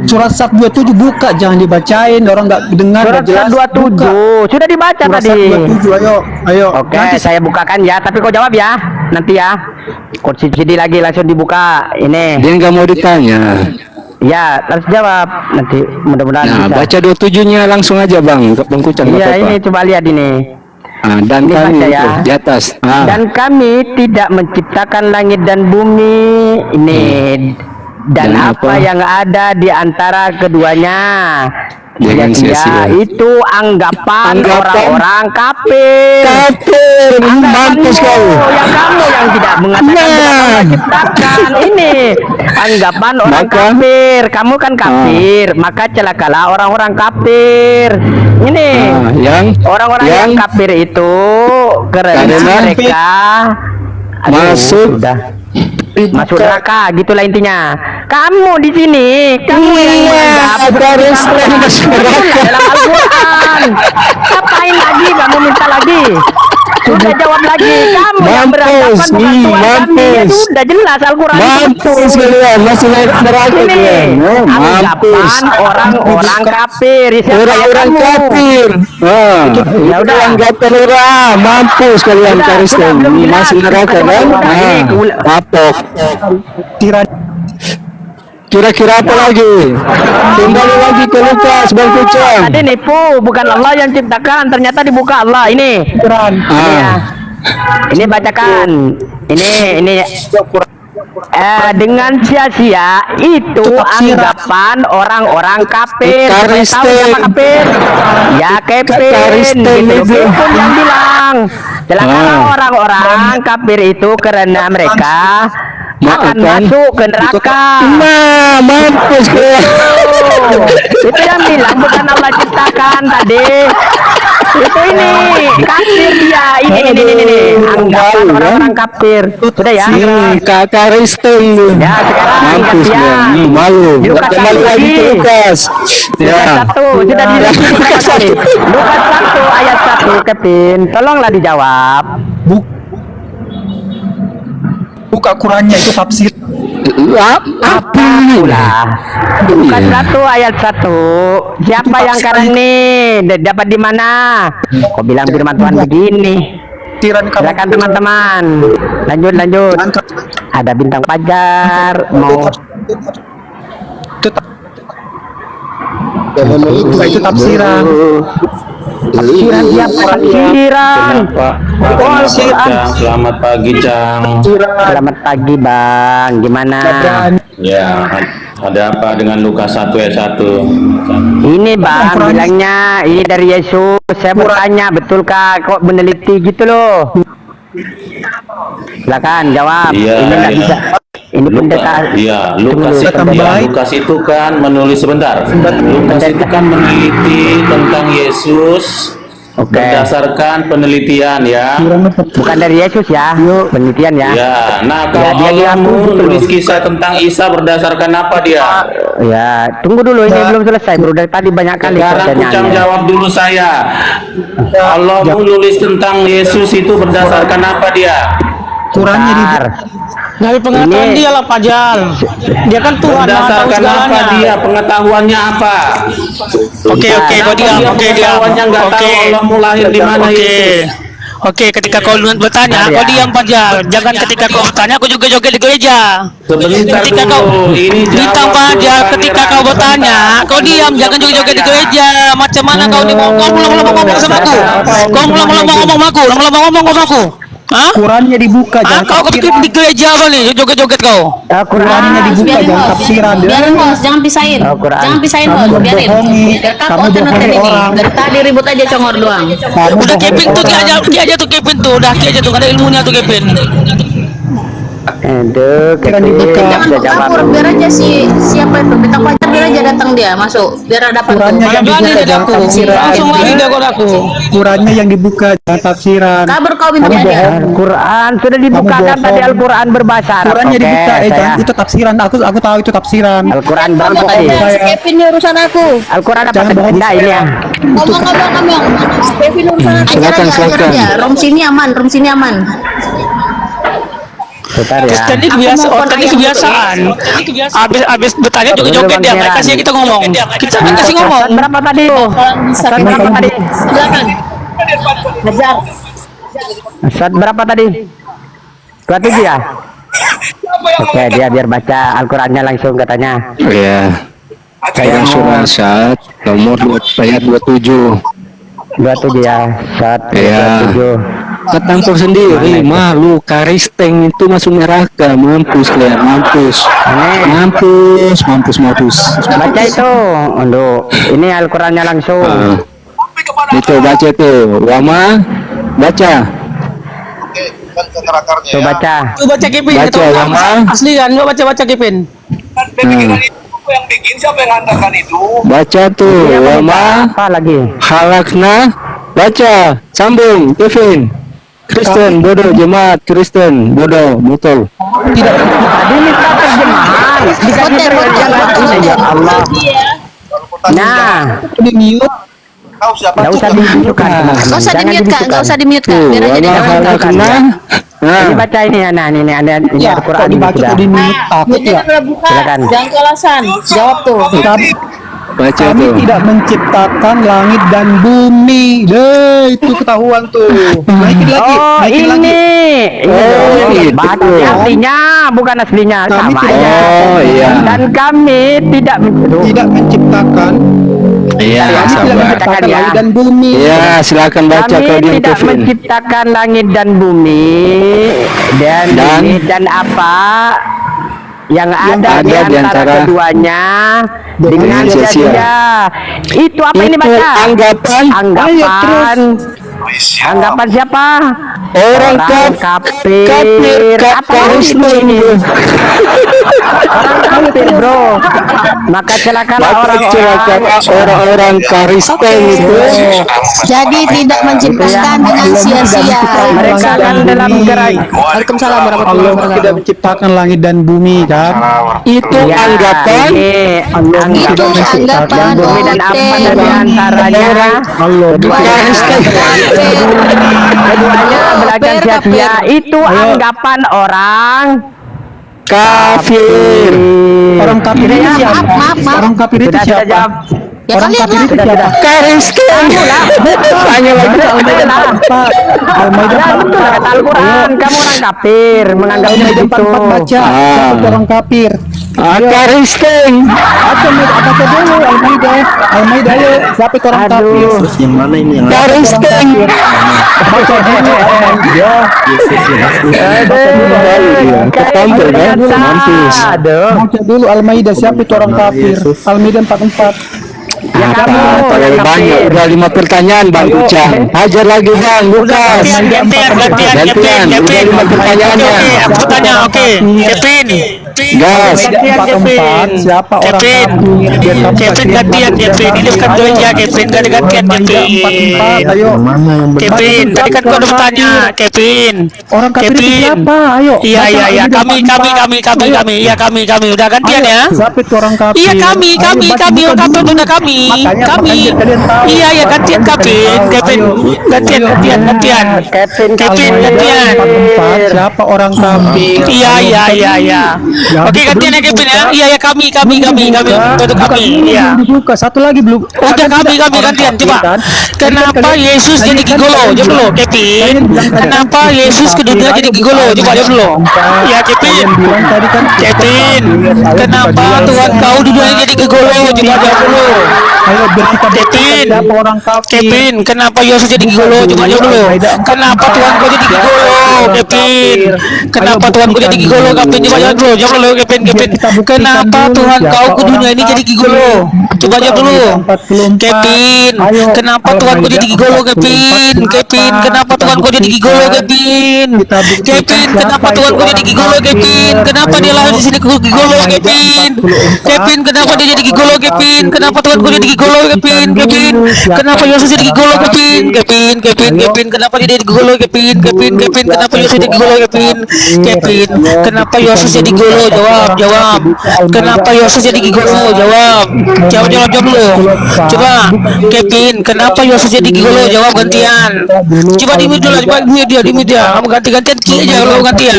Surat Sad 27 buka, jangan dibacain, orang nggak dengar. Surat nggak jelas. 27 sudah dibaca Surat tadi. Sad 27, ayo. Oke, Nanti saya bukakan ya, tapi kau jawab ya. Nanti ya. Kau CD lagi langsung dibuka ini. Dia nggak mau ditanya. Ya, harus jawab nanti mudah-mudahan Nah, bisa. baca 27-nya langsung aja Bang Kucang. nggak Iya, apa-apa. ini coba lihat ini. Dan Ini kami baca ya. itu di atas. Dan kami tidak menciptakan langit dan bumi ini dan Dan apa apa? yang ada di antara keduanya. Dengan sia-sia. Itu anggapan orang-orang kafir. Kafir, mampus kau. Yang kamu yang tidak mengatakan bukan Allah ciptakan ini anggapan orang Maka? kafir. Kamu kan kafir, maka celakalah orang-orang kafir. Ini Yang orang-orang yang kafir itu karena Karena mereka masuk masuk neraka, gitulah intinya. Kamu di sini, kamu yang menganggap Kristen masuk neraka. dalam Al-Quran. Ngapain lagi? Kamu minta lagi? Sudah jawab lagi. Kamu yang beranggapan bukan Tuhan kami. Ya sudah jelas Al-Quran. Mampus kalian, masih neraka Ini kalian. Mampus. anggapan orang-orang kafir. Siapa Orang-orang kamu? kafir. Ya udah. Enggak terserah. Mampus kalian Sudah, Kristen. sudah, belum jelas. Masih neraka kan? Sudah, ini Kapok. Kira-kira apa lagi? Kembali lagi ke Lukas, Bang Kucang. Tadi nipu, bukan Allah yang ciptakan, ternyata dibuka Allah. Ini ya. Ini bacakan. Ini dengan sia-sia itu anggapan orang-orang kafir. Tahu siapa kafir? Ya Kevin. Gitu. Kevin yang bilang. Celakalah orang-orang kafir itu karena mereka akan masuk ke neraka. Nah, mampus kalian. Itu yang bilang, bukan Allah ciptakan tadi. Itu ini kafir dia. Ini anggapan orang-orang kafir. Sudah ya. Kakak Kristen. Ya sekarang Mampus ya. kalian. Malu. Lukas Kembali satu lagi ke lagi. Lukas. Lukas 1 sudah Lukas 1 ayat 1 Kevin. Tolonglah dijawab. Buka Qurannya itu tafsir. Apa Pula. Lukas 1 ayat 1. Siapa yang sekarang nih? Dapat di mana? Kok bilang firman Tuhan begini? Silakan teman-teman. Lanjut. Ada bintang pajar mau Itu tafsiran. tafsiran siapa? Tafsiran. Selamat pagi, Cang. Selamat pagi, Bang. Gimana? Ya, ada apa dengan Lukas 1 ayat 1? Ini Bang bilangnya ini dari Yesus. Saya bertanya, betulkah kok meneliti gitu loh? Silakan jawab. Iya, Ini nggak iya. bisa. Ini pendekar. Iya, Lukas itu kan menulis sebentar. Lukas itu kan meneliti tentang Yesus berdasarkan penelitian ya. Bukan dari Yesus ya. Penelitian ya. Ya, nah kalau dia Allah ngaku gitu menulis loh. kisah tentang Isa berdasarkan apa dia? Ya, tunggu dulu ini belum selesai, Bro. Dari tadi banyak kali Sekarang Kucang pertanyaannya. jawab dulu saya. Allah menulis tentang Yesus itu berdasarkan apa dia? Qurannya di Dari pengetahuan Ini- dia lah Pajal. Dia kan Tuhan yang tahu Berdasarkan apa segalanya. dia? Pengetahuannya apa? Oke, kau diam. Oke, diam. Pengetahuannya nggak tahu Allah mau lahir di mana Yesus. Oke, ketika kau bertanya, Bentar ya. kau diam Pajal. Jangan ketika kau bertanya, kau juga joget di gereja. Sebentar Ketika dulu. kau Ini bintang jawab dulu, Pajal, ketika Pangeran. kau bertanya, kau diam. Jangan joget-joget di gereja. Macam mana kau nih? Kau mulai ngomong sama aku. Kau mulai ngomong sama aku. Ngomong sama aku. Hah? Qurannya dibuka Ah, jangan kau di gereja apa nih? Joget-joget kau. Qurannya dibuka jangan tafsiran. Biarin host, jangan pisahin. Al-Quran. Jangan pisahin Kamu host, biarin. berbohongi. Biar Kamu kakak oten bohongi ini. orang. Dari tadi ribut aja congor doang. Kamu Udah bohongi Kevin tuh dia orang. aja tuh Kevin tuh. Udah dia aja tuh, gak ada ilmunya tuh Kevin. Aduh, Kevin dibuka. nggak Jangan bisa buka jawab. Quran, biar aja si siapa itu bintang pacar biar aja datang dia masuk biar dapat tuh. Qurannya yang Berani dibuka dia jangan aku. tafsiran. Langsung lari dia kau aku. Qurannya yang dibuka jangan tafsiran. Kabar kau bintang Kamu aja. bohong. Al-Quran sudah dibukakan Kamu tadi bohong. Al-Quran berbahasa Arab. Qurannya Oke, dibuka saya- jangan itu tafsiran. Aku tahu itu tafsiran. Al-Quran Kamu berapa tadi? aja si Kevin ini urusan aku. Al-Quran apa Jangan tadi? bohong. Enggak ini ya. Ngomong. Si Kevin urusan aku. Silakan, Ajar silakan. aja. Rom sini aman. Bentar ya. Tadi kebiasaan, tadi kebiasaan. Abis bertanya joget-joget dia. Mereka kasih kita ngomong. Kita kan kasih ngomong. Ustaz berapa tadi? Ustaz berapa tadi? Silakan. Hajar. Ustaz berapa tadi? 27 ya? Oke, dia biar baca Al-Qurannya langsung katanya. Ya. Saya surah Asad nomor ayat 27. 27 ya. Ustaz Ya. 27. Ketampuk sendiri, malu Kristen itu masuk neraka, mampus kalian, mampus. Mampus. Baca itu. Untuk ini Al-Qurannya langsung. Itu baca tuh, Wama, baca. Tuh baca. Tuh baca Kevin. Baca, Wama. Asli kan? Lu baca Kevin. Baca tuh, Wama, Apa lagi? halakna, baca, sambung, Kevin. Kristen, bodoh, jemaat, Kristen, bodoh, betul. Tadi minta terjemahan. Dikasih terjemahan. Ya Allah. Nah, Di mute. Nggak usah ditunjukkan. Nggak usah Jangan di-mute, Kak. Nggak usah di-mute, Kak. Biar aja dia Jangan ngomong. ditunjukkan. Ini baca ini ya, nah ini ada Ya, Al-Quran kok ini dibaca sudah. kok di minute takut ya. Silakan. Jangan kelasan. Jawab tuh. Baca Kami tuh. tidak menciptakan langit dan bumi. Deh, itu ketahuan tuh. Naikin lagi, Oh naikin lagi. ini gitu. baca aslinya bukan aslinya Kami sama tidak- aja. Oh, iya. Dan kami tidak Tidak menciptakan. Iya, Kami tidak sabar. menciptakan Ya. langit dan bumi. Iya, silakan baca kami Claudian tidak Kevin. menciptakan langit dan bumi dan ini dan apa yang ada di antara keduanya dengan sia-sia. sia-sia. Itu apa ini Itu baca? anggapan. Anggapan siapa? Orang kafir. kafir, Apa ini? Orang kafir, bro. Maka celakalah orang-orang Kristen itu. Jadi tidak menciptakan dengan sia-sia. Mereka kan dalam gerak. Waalaikumsalam warahmatullahi Allah tidak wabarakatuh. menciptakan langit dan bumi kan? Itu Ya, anggapan. ini Itu anggapan dan bumi dan apa Oke. di antaranya. Allah Kristen. Keduanya belajar sia-sia. Itu anggapan orang Kafir. Orang kafir itu Ya, siapa? maaf. Orang kafir itu sudah siapa? jawab. Ya Orang kalian kafir lah. itu siapa? Kristen. Tanya lagi. Al-Maidah 44. Al-Maidah Ya betul 44. kata Al-Quran. Kamu orang kafir menganggap Al-Maidah begitu. 44 baca. Siapa itu orang kafir? Kristen. Baca dulu Al-Maidah. Al-Maidah ayo. Siapa itu orang kafir? Aduh. Kristen. Baca dulu Al-Maidah. Ketampil kan? Mampus. Aduh. Baca dulu Al-Maidah. Siapa itu orang kafir? Al-Maidah 44. Ya kamu Terlalu banyak. Udah 5 pertanyaan Bang Ucang. Hajar lagi Bang Lukas. Gantian. Udah 5 pertanyaannya. Aku tanya, oke, Kevin. Gas. Al-Maidah 44. Siapa orang kafir? Kevin gantian, Kevin. Ini bukan gue aja, Kevin. Gak ada gantian, Al-Maidah Kevin. 44. Ayo. Kevin, tadi kan gua udah bertanya, Kevin. Orang kafir itu Kevin. siapa? Ayo. Iya, Baca iya, iya. Al-Maidah Kami. 44. Iya, kami. Udah gantian Ayo. ya. Siapa itu orang kafir? Iya, kami. Ayo, baca Orang buka kafir dulu. udah kami. Makanya Kami. kalian tahu. Iya, Makanya gantian, kalian Kevin. tahu. Kevin. Ayo. Gantian. Kevin Kevin, Al-Maidah gantian. 44. Siapa orang kafir? Iya. Ya, Oke, gantian ya, Kevin ya. Iya, ya, kami. Untuk kami. Iya. Buka satu lagi belum. Udah kami gantian coba. Kenapa Yesus jadi gigolo? Jawab dulu, Kevin. Kenapa Yesus ke dunia jadi gigolo? Coba jawab dulu. Ya, Kevin. Bilang tadi kan Kevin, kenapa Tuhan kau di dunia jadi gigolo? Coba jawab dulu. ayo biar kita buktikan Kevin. siapa orang kafir. Kevin, kenapa Yesus jadi gigolo? Coba jawab dulu. Kenapa Tuhan kau jadi gigolo? Kevin. Kenapa Tuhan kau jadi gigolo? Kevin, coba jawab dulu. Jawab dulu, Kevin. Kenapa Tuhan kau ke dunia ini jadi gigolo? Coba jawab dulu. Kevin, kenapa Tuhan kau jadi gigolo? Kevin, kenapa Tuhan kau jadi gigolo? Kevin, kenapa Tuhan kau jadi gigolo? Kevin, kenapa dia lahir di sini gigolo? Kevin, kenapa dia jadi gigolo? Kevin, kenapa Tuhan kau jadi gigolo? Kevin, kenapa Yesus jadi gigolo? Kevin, kenapa dia jadi gigolo? Kevin, kenapa Yesus jadi gigolo? Kevin, kenapa Yesus jadi gigolo? Jawab. Kenapa Yesus jadi gigolo? Jawab dulu. Coba, Kevin, kenapa Yesus jadi gigolo? Jawab gantian. Coba dimute dulu, coba dimute dia. Kamu ganti-gantian ki aja kalau gantian.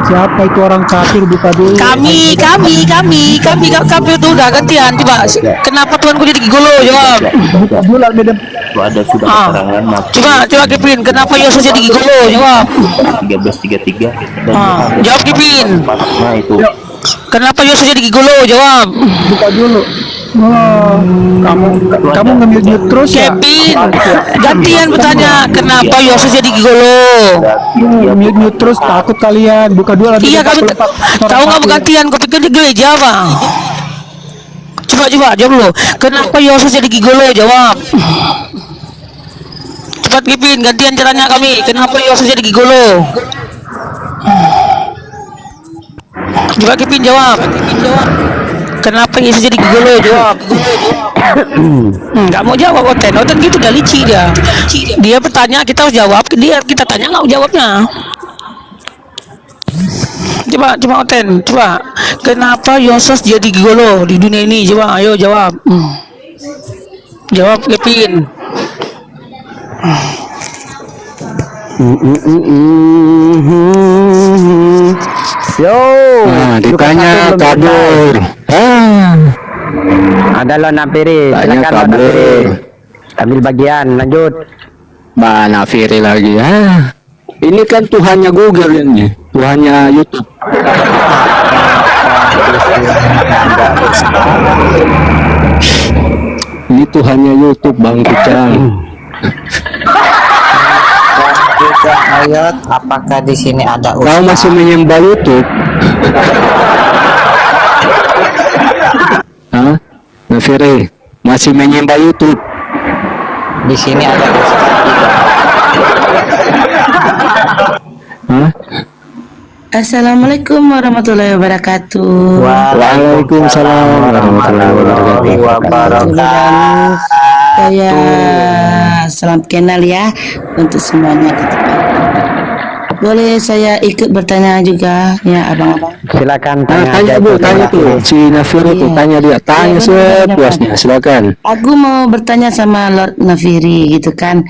Siapa itu orang kafir? Buka dulu. Kami itu udah gantian. Coba, kenapa Tuhan kau jadi gigolo? Jawab. Buka dulu Al-Maidah. Coba Kevin, kenapa Yesus jadi gigolo? Jawab. 13:33. Jawab Kevin. Nah itu. Kenapa Yesus jadi gigolo? Jawab. Buka dulu. Oh, kamu nge-mute terus ya? Kevin, gantian bertanya, kenapa Yesus jadi gigolo? Mute terus, takut kalian. Buka dulu Al-Maidah Iya, kami 44. tahu nggak mau gantian? Kau pikir di gereja bang? Coba jawab dulu. Kenapa Yesus jadi gigolo? Jawab. Cepat Kevin, gantian caranya kami. Kenapa Yesus jadi gigolo? Coba Kevin jawab. Kenapa Yesus jadi gigolo? Jawab. Nggak mau jawab Oten gitu udah licik dia. Dia bertanya kita harus jawab. Kita tanya nggak jawabnya. Coba Oten, coba. Kenapa Yesus jadi gigolo di dunia ini? Coba, ayo jawab. Jawab Kevin. Yo, Nah, ditanya kabur. Ada lo Nafiri, Tanya silakan lo kabur. Nafiri. Ambil bagian, lanjut. Mana Firi lagi? Ini kan Tuhannya Google ini, Tuhannya YouTube. Ini Tuhannya YouTube, Bang Kucang. Juga ayat, apakah di sini ada Kau masih menyembah YouTube? Hah? Nah, Firi, masih menyembah YouTube? di sini ada ustaz juga. Hah? Assalamualaikum warahmatullahi wabarakatuh. Waalaikumsalam warahmatullahi wabarakatuh. Saya salam kenal ya untuk semuanya. Boleh saya ikut bertanya juga ya abang-abang? Silakan Tanya Bu, tanya tuh si Nafiri tuh, tanya dia, tanya sepuasnya, silakan. Aku mau bertanya sama Lord Nafiri gitu kan.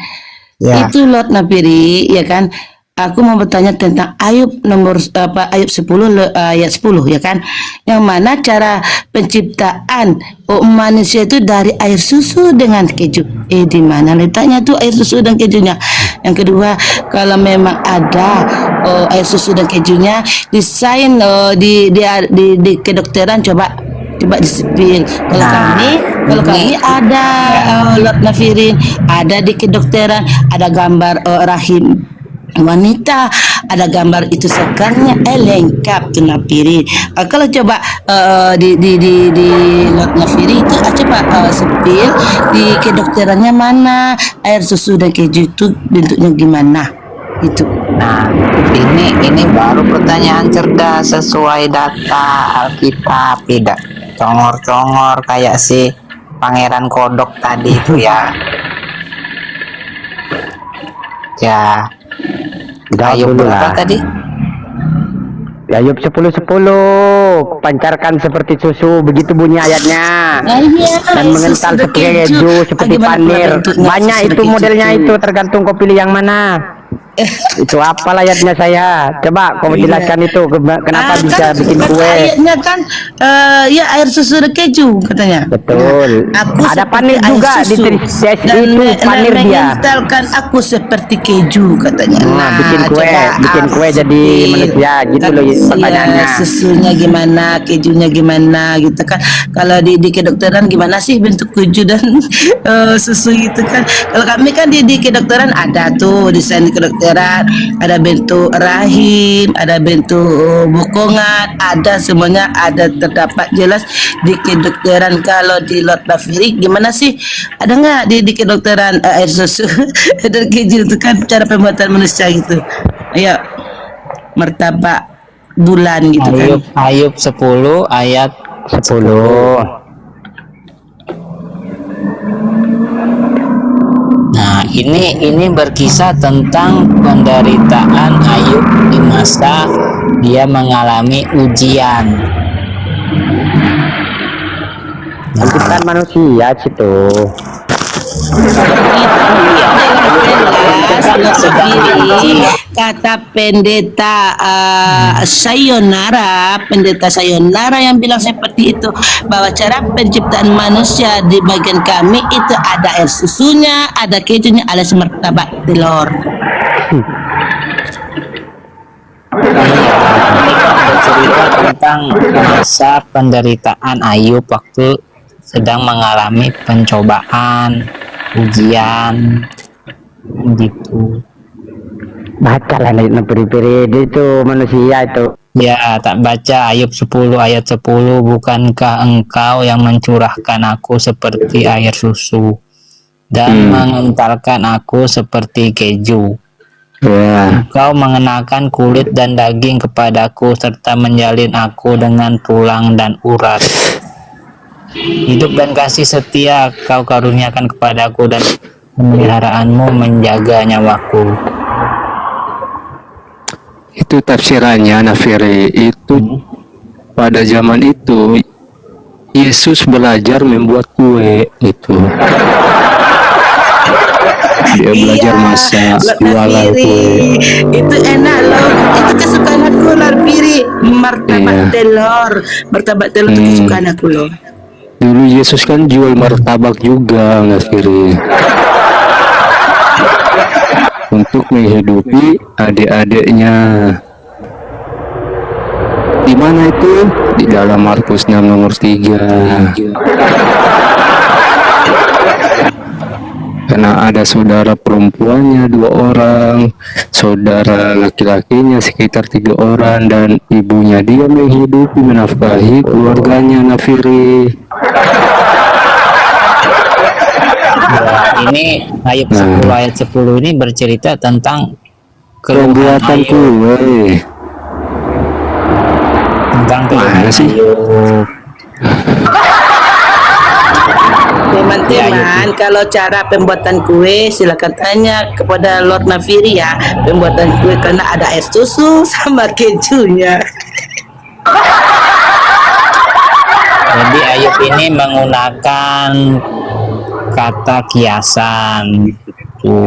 Ya. Itu Lord Nafiri ya kan. Aku mau bertanya tentang Ayub nomor Ayub 10 ayat 10 ya kan. Yang mana cara penciptaan manusia itu dari air susu dengan keju. Di mana letaknya tuh air susu dan kejunya? Yang kedua, kalau memang ada air susu dan kejunya, desain di kedokteran coba disipil. Kalau kami ada Lord Nafirin, ada di kedokteran, ada gambar rahim wanita, ada gambar itu sekarnya lengkap tuh Nafiri. Kalau coba di Lord Nafiri itu coba sepil di kedokterannya mana, air susu dan keju itu bentuknya gimana itu. Nah, ini baru pertanyaan cerdas sesuai data Alkitab, tidak congor-congor kayak si Pangeran Kodok tadi itu ya. Ya. Ayub berapa tadi? Ayub 10:10, pancarkan seperti susu, begitu bunyi ayatnya. Dan mengental seperti keju, seperti panir. Banyak itu modelnya itu, tergantung kau pilih yang mana. Itu apa ayatnya saya? Coba kau jelaskan itu kenapa bisa bikin kue. Ayatnya kan ya air susu dan keju katanya. Betul. Aku ada panir juga di tes itu panir dia. Mengentalkan aku seperti keju katanya. Nah, bikin kue jadi manusia gitu loh pertanyaannya. Susunya gimana, kejunya gimana gitu kan. Kalau di kedokteran gimana sih bentuk keju dan susu gitu kan. Kalau kami kan di kedokteran ada tuh desain di kedokteran, ada bentuk rahim, ada bentuk bokongan, ada semuanya ada terdapat jelas di kedokteran. Kalau di Lord Nafiri gimana sih? Ada nggak di kedokteran air susu dan keju itu kan cara pembuatan manusia gitu. Ayo, martabak bulan gitu kan. Ayub 10 ayat 10. Nah, ini berkisah tentang penderitaan Ayub di masa dia mengalami ujian. Penciptaan manusia situ. Kata pendeta pendeta Sayonara yang bilang seperti itu, bahwa cara penciptaan manusia di bagian kami itu ada air susunya, ada kejunya, ada martabak telur. Bercerita tentang masa penderitaan Ayub waktu sedang mengalami pencobaan, ujian gitu. Bacalah peri-peri itu manusia itu. Ya, tak baca Ayub 10 ayat 10, bukankah engkau yang mencurahkan aku seperti air susu dan mengentalkan aku seperti keju. Engkau mengenakan kulit dan daging kepadaku serta menjalin aku dengan tulang dan urat. Hidup dan kasih setia kau karuniakan kepadaku dan pemeliharaanmu menjaga nyawaku. Itu tafsirannya Nafiri. Itu pada zaman itu Yesus belajar membuat kue itu. Dia belajar masak, Lord jualan Nafiri. kue. Itu enak loh. Itu kesukaan aku Lord Nafiri. Martabak Iya. telur. Martabak telur itu kesukaan aku loh. Dulu Yesus kan jual martabak juga, Nafiri. Untuk menghidupi adik-adiknya. Di mana itu? Di dalam Markus 6 nomor 3. Karena ada saudara perempuannya 2 orang, saudara laki-lakinya sekitar 3 orang, dan ibunya dia menghidupi menafkahi keluarganya, Nafiri. Ya, ini Ayub 10 ayat 10 ini bercerita tentang keluhan Pembuatan Ayub, kue. tentang keluhan Mana sih? Ayub. Teman-teman, kalau cara pembuatan kue silakan tanya kepada Lord Nafiri ya. Pembuatan kue karena ada es susu sama kejunya. Jadi Ayub ini menggunakan kata kiasan gitu.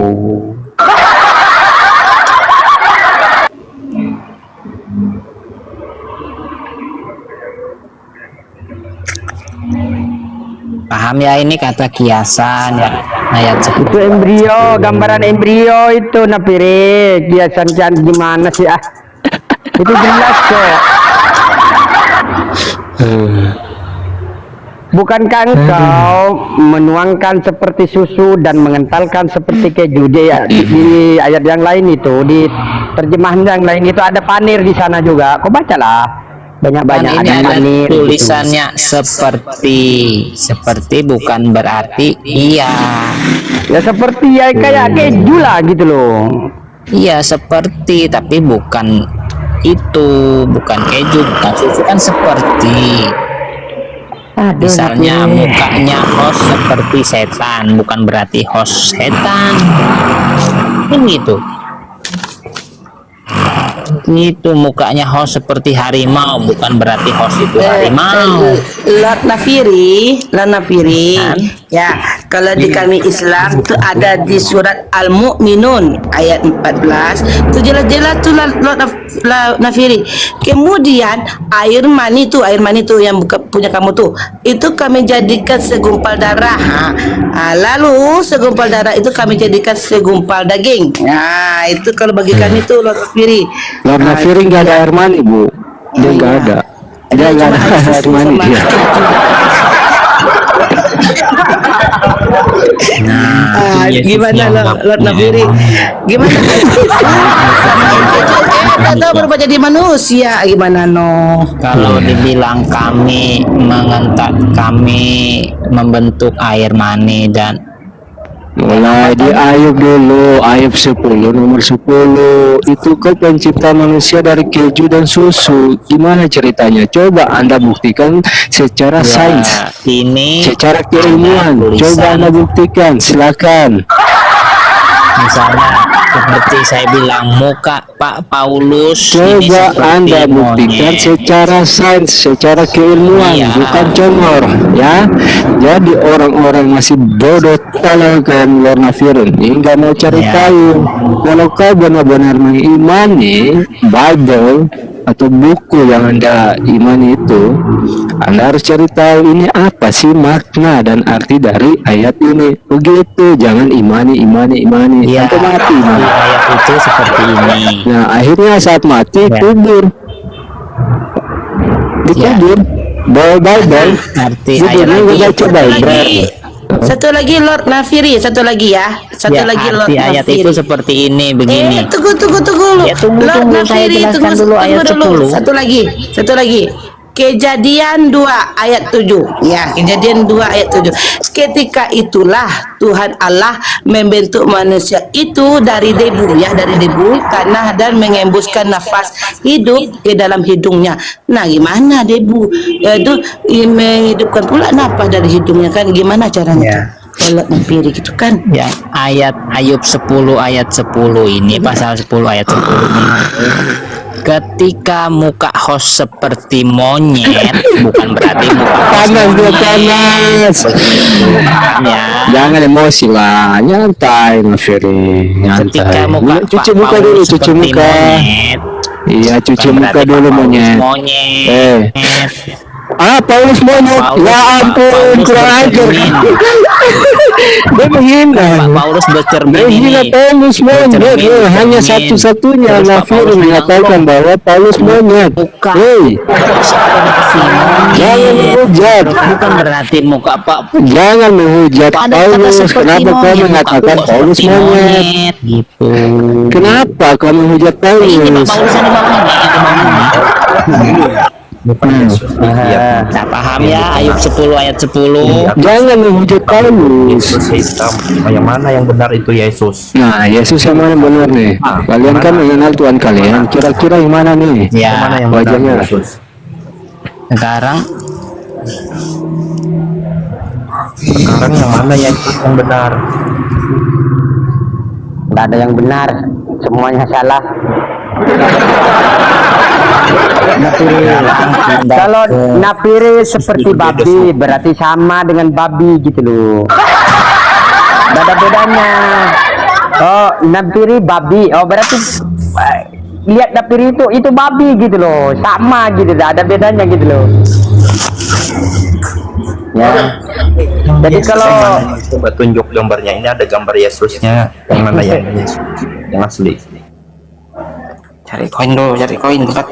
Paham ya, ini kata kiasan ya, ayat 10. Itu embrio, gambaran embrio itu Nafiri. Kiasan gimana sih ah? Itu jelas kok. Bukankah engkau menuangkan seperti susu dan mengentalkan seperti keju? Di ayat yang lain itu, di terjemahan yang lain itu ada panir di sana juga. Kau bacalah. Banyak-banyak Kan ada ini ada panir gitu. tulisannya seperti bukan berarti iya. Ya seperti ya kayak keju lah gitu loh. Iya seperti, tapi bukan itu, bukan keju, bukan susu, kan seperti. Aduh, Misalnya Nafiri. mukanya host seperti setan, bukan berarti host setan. Kan gitu. Itu mukanya host seperti harimau, bukan berarti host itu harimau. Lord Nafiri, ya, kalau di kami Islam itu ada di surat Al-Mu'minun ayat 14 itu jelas-jelas tuh Lord Nafiri. Kemudian air mani tuh yang punya kamu tuh, itu kami jadikan segumpal darah. Lalu segumpal darah itu kami jadikan segumpal daging. Nah, itu kalau bagi kami tuh Lord Nafiri. Lord Nafiri nggak ada air mani, Bu. Dia nggak ada. Dia nggak ada air mani dia. Gimana Lord Nafiri? Gimana? Tahu berubah jadi manusia gimana no? Kalau dibilang kami membentuk air mani dan Mulai di Ayub dulu, Ayub 10 nomor 10 itu kan pencipta manusia dari keju dan susu. Gimana ceritanya? Coba Anda buktikan secara sains, ini secara keilmuan. Coba Anda buktikan, silakan. Misalnya seperti saya bilang, muka Pak Paulus ini Coba seperti Anda buktikan monyet. secara sains, secara keilmuan, Iya. bukan comor, ya. Jadi orang-orang masih bodoh kalau kan Lord Nafiri ini nggak mau cari Iya. tahu. Kalau kau benar-benar mengimani Bible atau buku yang Anda imani itu, Anda harus cari tahu ini apa sih makna dan arti dari ayat ini. Begitu, jangan imani Iya, sampai mati. di ayat itu seperti ini. Nah, akhirnya saat mati Ya. kubur. Dikubur. Bawa Bible. Arti Kuburnya ayat nggak itu baca Bible. Satu lagi Lord Nafiri, satu lagi ya. Satu ya, lagi Lord arti ayat Nafiri. itu seperti ini, begini. Tunggu dulu. Ya, tunggu, saya jelaskan dulu ayat 10. Satu lagi. Kejadian 2 ayat 7. Ya, Kejadian 2 ayat 7. Ketika itulah Tuhan Allah membentuk manusia itu dari debu tanah dan mengembuskan nafas hidup ke dalam hidungnya. Nah, gimana debu itu menghidupkan pula nafas dari hidungnya kan? Gimana caranya? Kalau Nafiri gitu kan? Ya, ayat Ayub 10 ayat 10 ini, pasal 10 ayat 10 ini ketika muka host seperti monyet bukan berarti muka host Panas dia, panas. ya. Jangan emosi lah, nyantai Mas Ferry, Ketika nyantai. muka Cuci Pak muka Paulus dulu, cuci seperti muka. monyet, Iya, cuci bukan muka berarti dulu Pak Paulus monyet. monyet. Paulus monyet. Paulus- Ya Pak ampun, Paulus kurang ajar. bercermin. Dia menghina. Pak Paulus bercermin Menghina ini. Paulus monyet. Bercermin, Hanya bercermin. satu-satunya Terus Pak Nafir Paulus bilang, mengatakan bahwa Paulus monyet. Bukan. Hei, Seperti jangan monyet. menghujat. Bukan berarti muka Pak Jangan menghujat Ada kata Paulus. seperti Kenapa kau monyet, mengatakan muka Paulus seperti monyet? gitu. Kenapa kau menghujat Ini Pak Paulus? Paulus yang di bawah ini, yang di bawah ini. Tak paham ya Ayub 10 ayat 10. Jangan menghujat Paulus. Yesus hitam. Yang mana yang benar itu Yesus? Nah, Yesus yang mana benar nih? Kalian kan mengenal Tuhan kalian. Kira-kira yang mana nih? Yang Ya, mana yang benar wajahnya. Yesus? sekarang Sekarang yang mana Yesus yang benar? Tidak ada yang benar, semuanya salah. Kalau Nafiri seperti babi, berarti sama dengan babi gitu loh. Tidak ada bedanya. Oh, Nafiri babi. Oh, berarti lihat Nafiri itu babi gitu loh. Sama gitu, tidak ada bedanya gitu loh. Ya. Jadi kalau Coba tunjuk gambarnya. Ini ada gambar Yesusnya. Yang mana yang Yesus? Yang asli. cari koin dulu, cari koin cepat.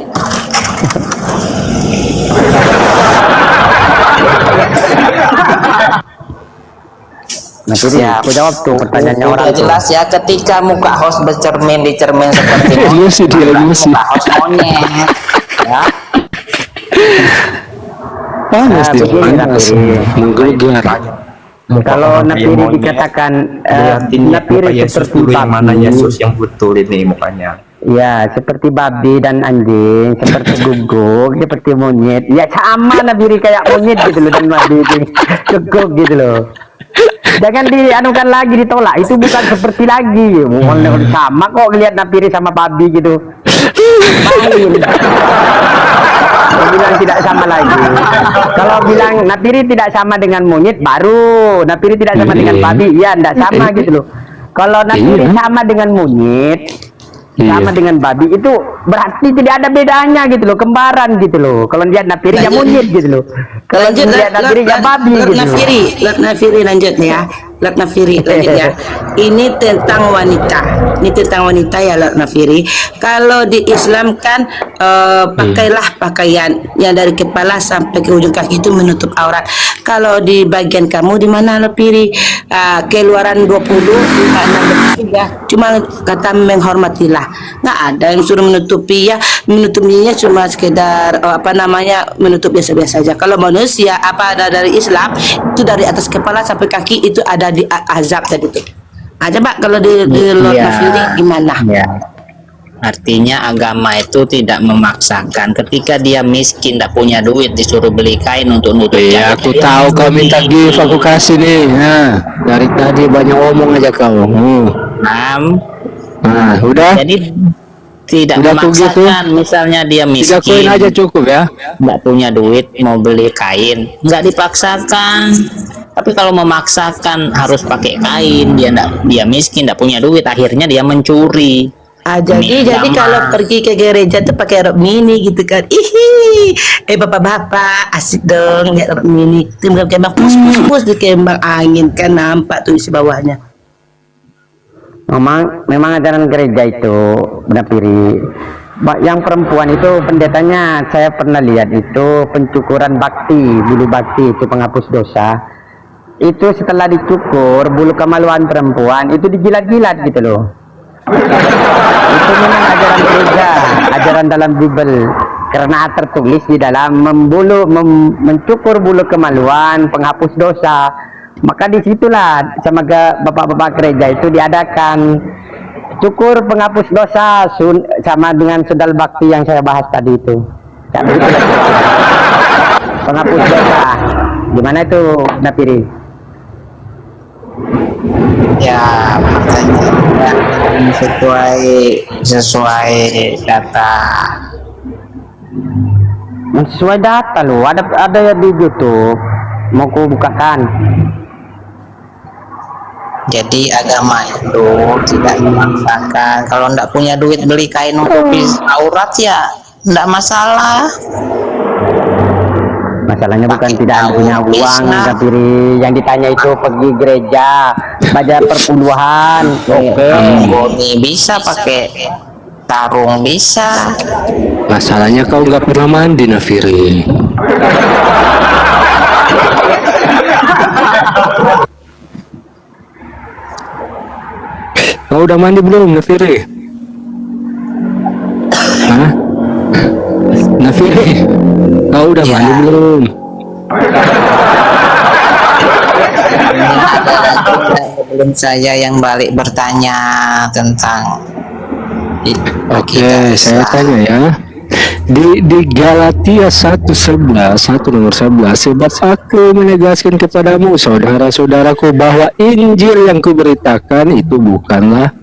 Nafiri, aku jawab tuh pertanyaannya orang Udah tuh. jelas ya, ketika muka host bercermin di cermin seperti Emosi dia, emosi. muka host monyet ya. Panas Nah, dia, begini, panas. Nafiri. Menggelegar. Kalau Nafiri dikatakan Nafiri seperti yang mana babi, Yesus yang betul ini mukanya? ya seperti babi dan anjing, seperti guguk, seperti monyet. Ya sama Nafiri kayak monyet gitu loh, dan babi itu guguk gitu loh. Jangan dianukan lagi, ditolak. Itu bukan seperti lagi. Mohon sama kok lihat Nafiri sama babi gitu. Main. Kalau bilang tidak sama lagi. Kalau bilang Nafiri tidak sama dengan monyet, baru Nafiri tidak sama dengan babi. Iya, tidak sama gitu loh. Kalau Nafiri sama dengan monyet, sama dengan babi, itu berarti tidak ada bedanya gitu loh, kembaran gitu loh. Kalau lihat Nafiri ya monyet gitu loh. Kalau lihat Nafiri ya babi gitu loh. Nafiri lanjut ya. Lot Nafiri lanjut ya. Ini tentang wanita. Ini tentang wanita ya Lot Nafiri. Kalau di Islam kan pakailah pakaian yang dari kepala sampai ke ujung kaki itu menutup aurat. Kalau di bagian kamu di mana Nafiri? Keluaran 20 ya. Cuma kata menghormatilah. Nggak ada yang suruh menutupi ya. Menutupinya cuma sekedar menutup biasa-biasa saja. Kalau manusia apa ada dari Islam itu dari atas kepala sampai kaki itu ada di azab tadi itu. Coba kalau di Lord Nafiri gimana? Ya. Artinya agama itu tidak memaksakan. Ketika dia miskin, tidak punya duit, disuruh beli kain untuk nutup. Iya, aku tahu kau minta gift, aku kasih nih. Nah, dari tadi banyak omong aja kau. Nah, udah. Jadi tidak Udah aku gitu. memaksakan. Misalnya dia 3 miskin, koin aja cukup ya. nggak punya duit, mau beli kain, nggak dipaksakan. Tapi kalau memaksakan harus pakai kain, dia miskin, nggak punya duit, akhirnya dia mencuri. Jadi kalau pergi ke gereja tuh pakai rok mini gitu kan. Bapak-bapak asik dong lihat rok mini. Kembang pus di kembang angin kan nampak tuh isi bawahnya. Memang ajaran gereja itu Nafiri. Yang perempuan itu pendetanya saya pernah lihat itu pencukuran bakti, bulu bakti itu penghapus dosa. Itu setelah dicukur bulu kemaluan perempuan itu dijilat-jilat gitu loh. Itu memang ajaran gereja, ajaran dalam Bible. Karena tertulis di dalam mencukur bulu kemaluan, penghapus dosa. Maka disitulah sama bapak-bapak gereja itu diadakan cukur penghapus dosa sama dengan sendal bakti yang saya bahas tadi itu. Ya, penghapus dosa. Gimana itu Nafiri? Ya, makanya. sesuai sesuai data. Sesuai data loh, ada ya di YouTube. Mau ku bukakan. Jadi agama itu tidak memaksakan. Kalau ndak punya duit beli kain nutupi aurat ya ndak masalah. Masalahnya bukan tidak punya uang, tapi yang ditanya itu pergi gereja, baca perpuluhan. Oke. Boni bisa pakai sarung bisa. Masalahnya kau nggak pernah mandi, Nafiri. Kau udah mandi belum, Nafiri? Hah? Nafiri, kau udah mandi belum? Sebelum saya yang balik bertanya tentang Oke, saya tanya ya. Di Galatia 1:11, 1 nomor 11, sebab aku menegaskan kepadamu saudara-saudaraku bahwa Injil yang kuberitakan itu bukanlah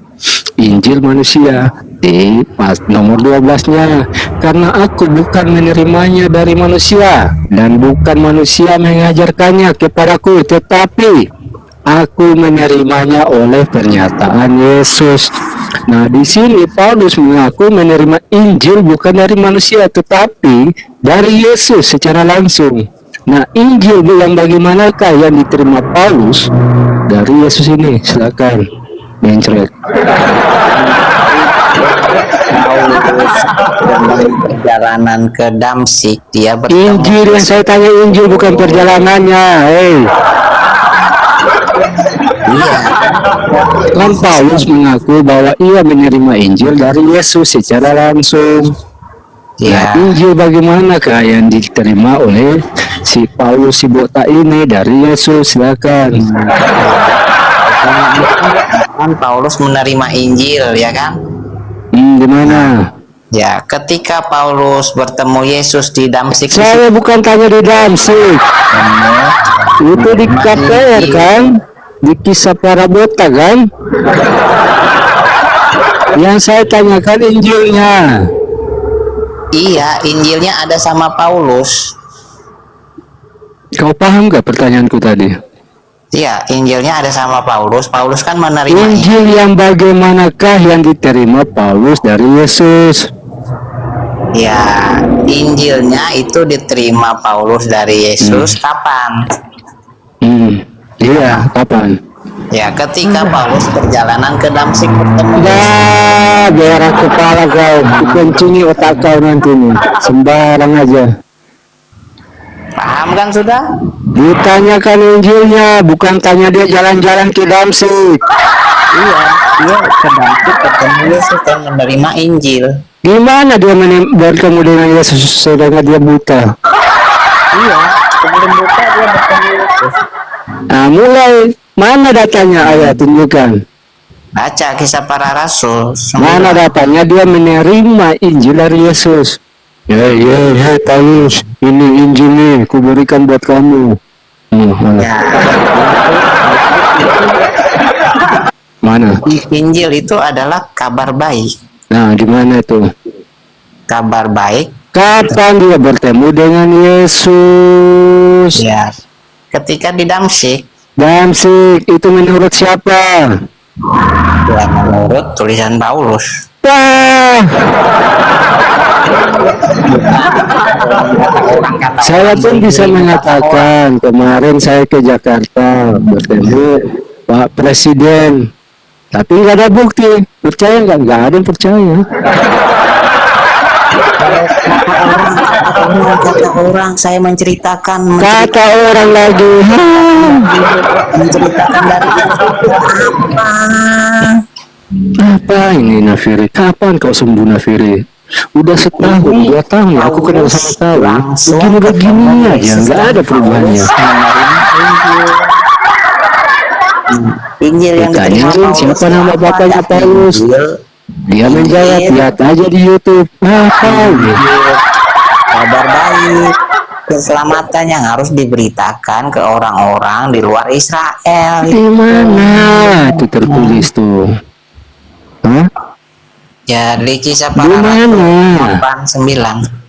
Injil manusia. Di pas nomor 12-nya, karena aku bukan menerimanya dari manusia dan bukan manusia mengajarkannya kepadaku, tetapi aku menerimanya oleh pernyataan Yesus. Nah, di sini Paulus mengaku menerima Injil bukan dari manusia, tetapi dari Yesus secara langsung. Nah, Injil yang bagaimanakah yang diterima Paulus dari Yesus ini? Silakan, mencret. Paulus perjalanan ke Damsik, dia bertemu. Injil yang saya tanya, Injil bukan perjalanannya. Hei. Iya. Kan Paulus mengaku bahwa ia menerima Injil dari Yesus secara langsung. Nah, Injil bagaimanakah yang diterima oleh si Paulus si botak ini dari Yesus? Silakan. Kan Paulus menerima Injil, ya kan? Gimana? Ya, ketika Paulus bertemu Yesus di Damsik. Saya bukan tanya di Damsik. Itu di KPR kan? Di kisah para botak kan? Yang saya tanyakan Injilnya. Iya, Injilnya ada sama Paulus. Kau paham gak pertanyaanku tadi? Iya, Injilnya ada sama Paulus. Paulus kan menerima Injil yang bagaimanakah yang diterima Paulus dari Yesus? Ya, Injilnya itu diterima Paulus dari Yesus kapan? Iya, kapan? Ya, ketika Paulus perjalanan ke Damsik bertemu. Dah, berak kepala kau, dikencingi otak kau nanti nih, sembarang aja. Paham kan sudah? Ditanyakan Injilnya, bukan tanya dia jalan-jalan ke Damsik. Iya, dia ke Damsik ketemu Yesus dan menerima Injil. Gimana dia bertemu dengan Yesus sedangkan dia buta? Iya, sebelum buta dia bertemu Yesus. Nah, mulai mana datanya? Ayat tunjukkan. Baca kisah para rasul. Mana datanya dia menerima Injil dari Yesus? Ya, Paulus, ini Injil nih, ku berikan buat kamu. Ya. Mana? Injil itu adalah kabar baik. Nah, di mana itu? Kabar baik. Kapan dia bertemu dengan Yesus? Ya, ketika di Damsik. Damsik itu menurut siapa? Ya, menurut tulisan Paulus. Wah. Saya pun bisa mengatakan kemarin saya ke Jakarta bertemu Pak Presiden, tapi nggak ada bukti. Percaya nggak? Nggak ada yang percaya. Kata orang saya menceritakan Kata orang lagi menceritakan dari apa ini Nafiri? Kapan kau sembuh Nafiri? Udah setahun, 2 tahun ya aku kenal sama kau. Begini aja, nggak ada perubahannya. Injil yang ditanyain siapa nama bapaknya Paulus. Dia menjawab, lihat aja di YouTube. Apa ini? Kabar baik, keselamatan yang harus diberitakan ke orang-orang di luar Israel. Di mana itu tertulis tuh? Hah? Ya di kisah Di para mana? 8:9.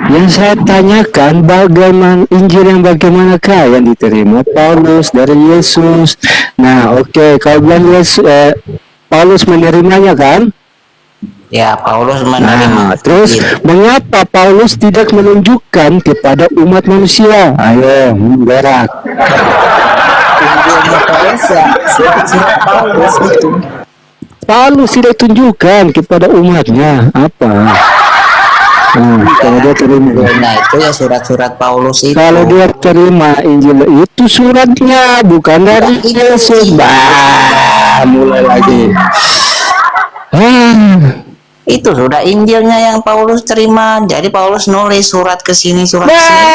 Yang saya tanyakan bagaimana Injil yang bagaimanakah yang diterima Paulus dari Yesus. Nah, oke, kalau bilang Paulus menerimanya kan? Ya Paulus menerima. Nah, terus mengapa Paulus tidak menunjukkan kepada umat manusia? Ayo, berak. Paulus tidak tunjukkan kepada umatnya apa? Kalau dia terima, Nah itu ya surat-surat Paulus itu. kalau dia terima Injil itu suratnya bukan dari Yesus. Mulai lagi. Itu sudah Injilnya yang Paulus terima. Jadi Paulus nulis surat ke sini, surat ke sini.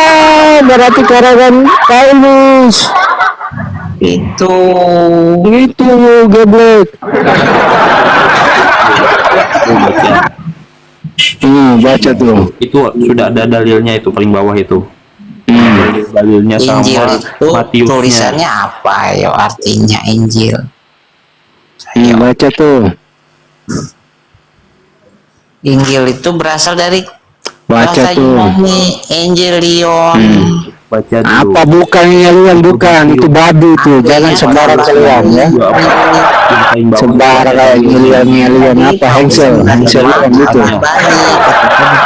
Berarti karangan Paulus. Itu geblek. Baca tuh. Itu sudah ada dalilnya, itu paling bawah itu. Dalilnya sama Injil itu Matiusnya. tulisannya apa ya artinya Injil? Baca tuh. Injil itu berasal dari Baca bahasa tuh. Yunani, Angelion. Baca dulu. Apa bukan Yalian? Bukan, itu babi itu. Jangan sembarang kalian ya. Sembarang kayak Yalian apa Hansel itu.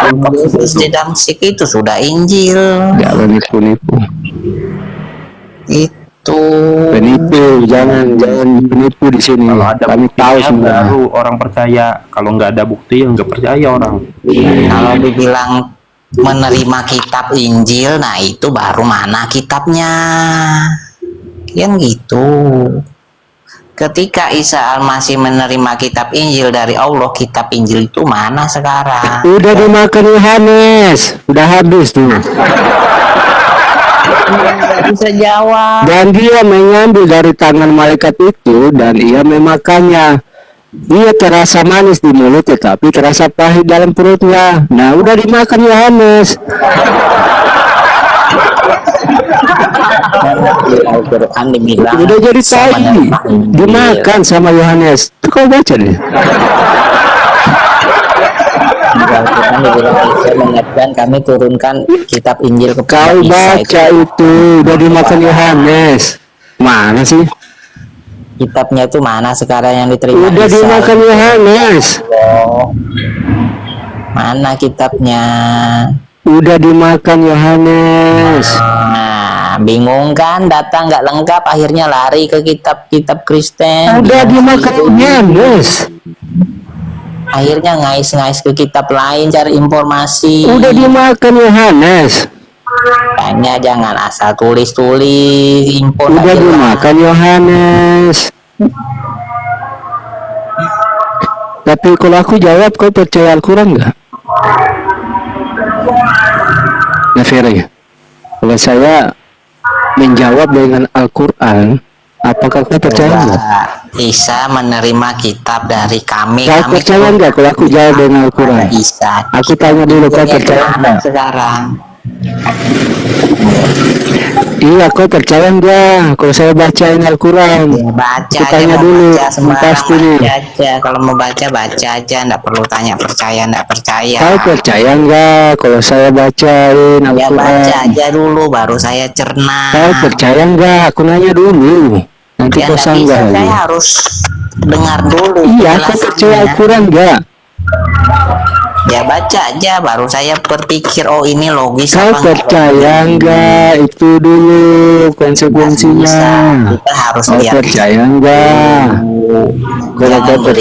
Paulus di Damsik itu sudah Injil. Jangan nipu-nipu. Itu Penipu, jangan penipu di sini. Kalau ada Kami tahu buktinya semua. baru orang percaya. Kalau nggak ada bukti, ya nggak percaya orang. kalau dibilang menerima kitab Injil, nah itu baru mana kitabnya, yang gitu. Ketika Isa Al-Masih menerima kitab Injil dari Allah, kitab Injil itu mana sekarang? Udah dimakan Yohanes, udah habis tuh. Bisa jawab. Dan dia mengambil dari tangan malaikat itu dan ia memakannya. Dia terasa manis di mulut tetapi terasa pahit dalam perutnya. Nah, udah dimakan Yohanes. Al-Quran dibilang Udah jadi tai, dimakan sama Yohanes. Tuh kau baca deh. Al-Quran dibilang Isa mengingatkan kami turunkan kitab Injil kepada Kau Isa. baca itu udah dimakan Yohanes. Mana sih? Kitabnya itu mana sekarang yang diterima Udah Isa? dimakan Yohanes. Mana kitabnya? Udah dimakan Yohanes. Nah, bingung kan? Data nggak lengkap, akhirnya lari ke kitab-kitab Kristen. Udah dimakan Yohanes. Akhirnya ngais-ngais ke kitab lain cari informasi. Udah dimakan Yohanes. Makanya jangan asal tulis-tulis info. Udah dimakan Yohanes. Tapi kalau aku jawab, kau percaya Al-Quran nggak? Nah, Ferry, kalau saya menjawab dengan Al-Quran, apakah kau percaya nggak? Isa menerima kitab dari kami. Kau percaya nggak kalau aku jawab dengan Al-Quran? Isa. Aku tanya dulu, kau percaya nggak? Sekarang. Iya, kau percaya nggak kalau saya bacain Al-Quran? Ya, baca Aku aja, tanya mau dulu, baca sembarang, pasti nih. baca aja. Kalau mau baca aja, nggak perlu tanya percaya nggak percaya. Kau percaya nggak kalau saya bacain Ya Al-Quran? baca aja dulu baru saya cerna. Kau percaya nggak? Aku nanya dulu. Nanti Ya kau nggak sanggah bisa, lagi. saya harus dengar dulu. Iya, kau penjelasannya. percaya Al-Quran nggak? Ya baca aja baru saya berpikir oh ini logis Kau apa enggak. percaya nggak? Itu dulu konsekuensinya. Kita harus Kau lihat percaya nggak? Kalau kau percaya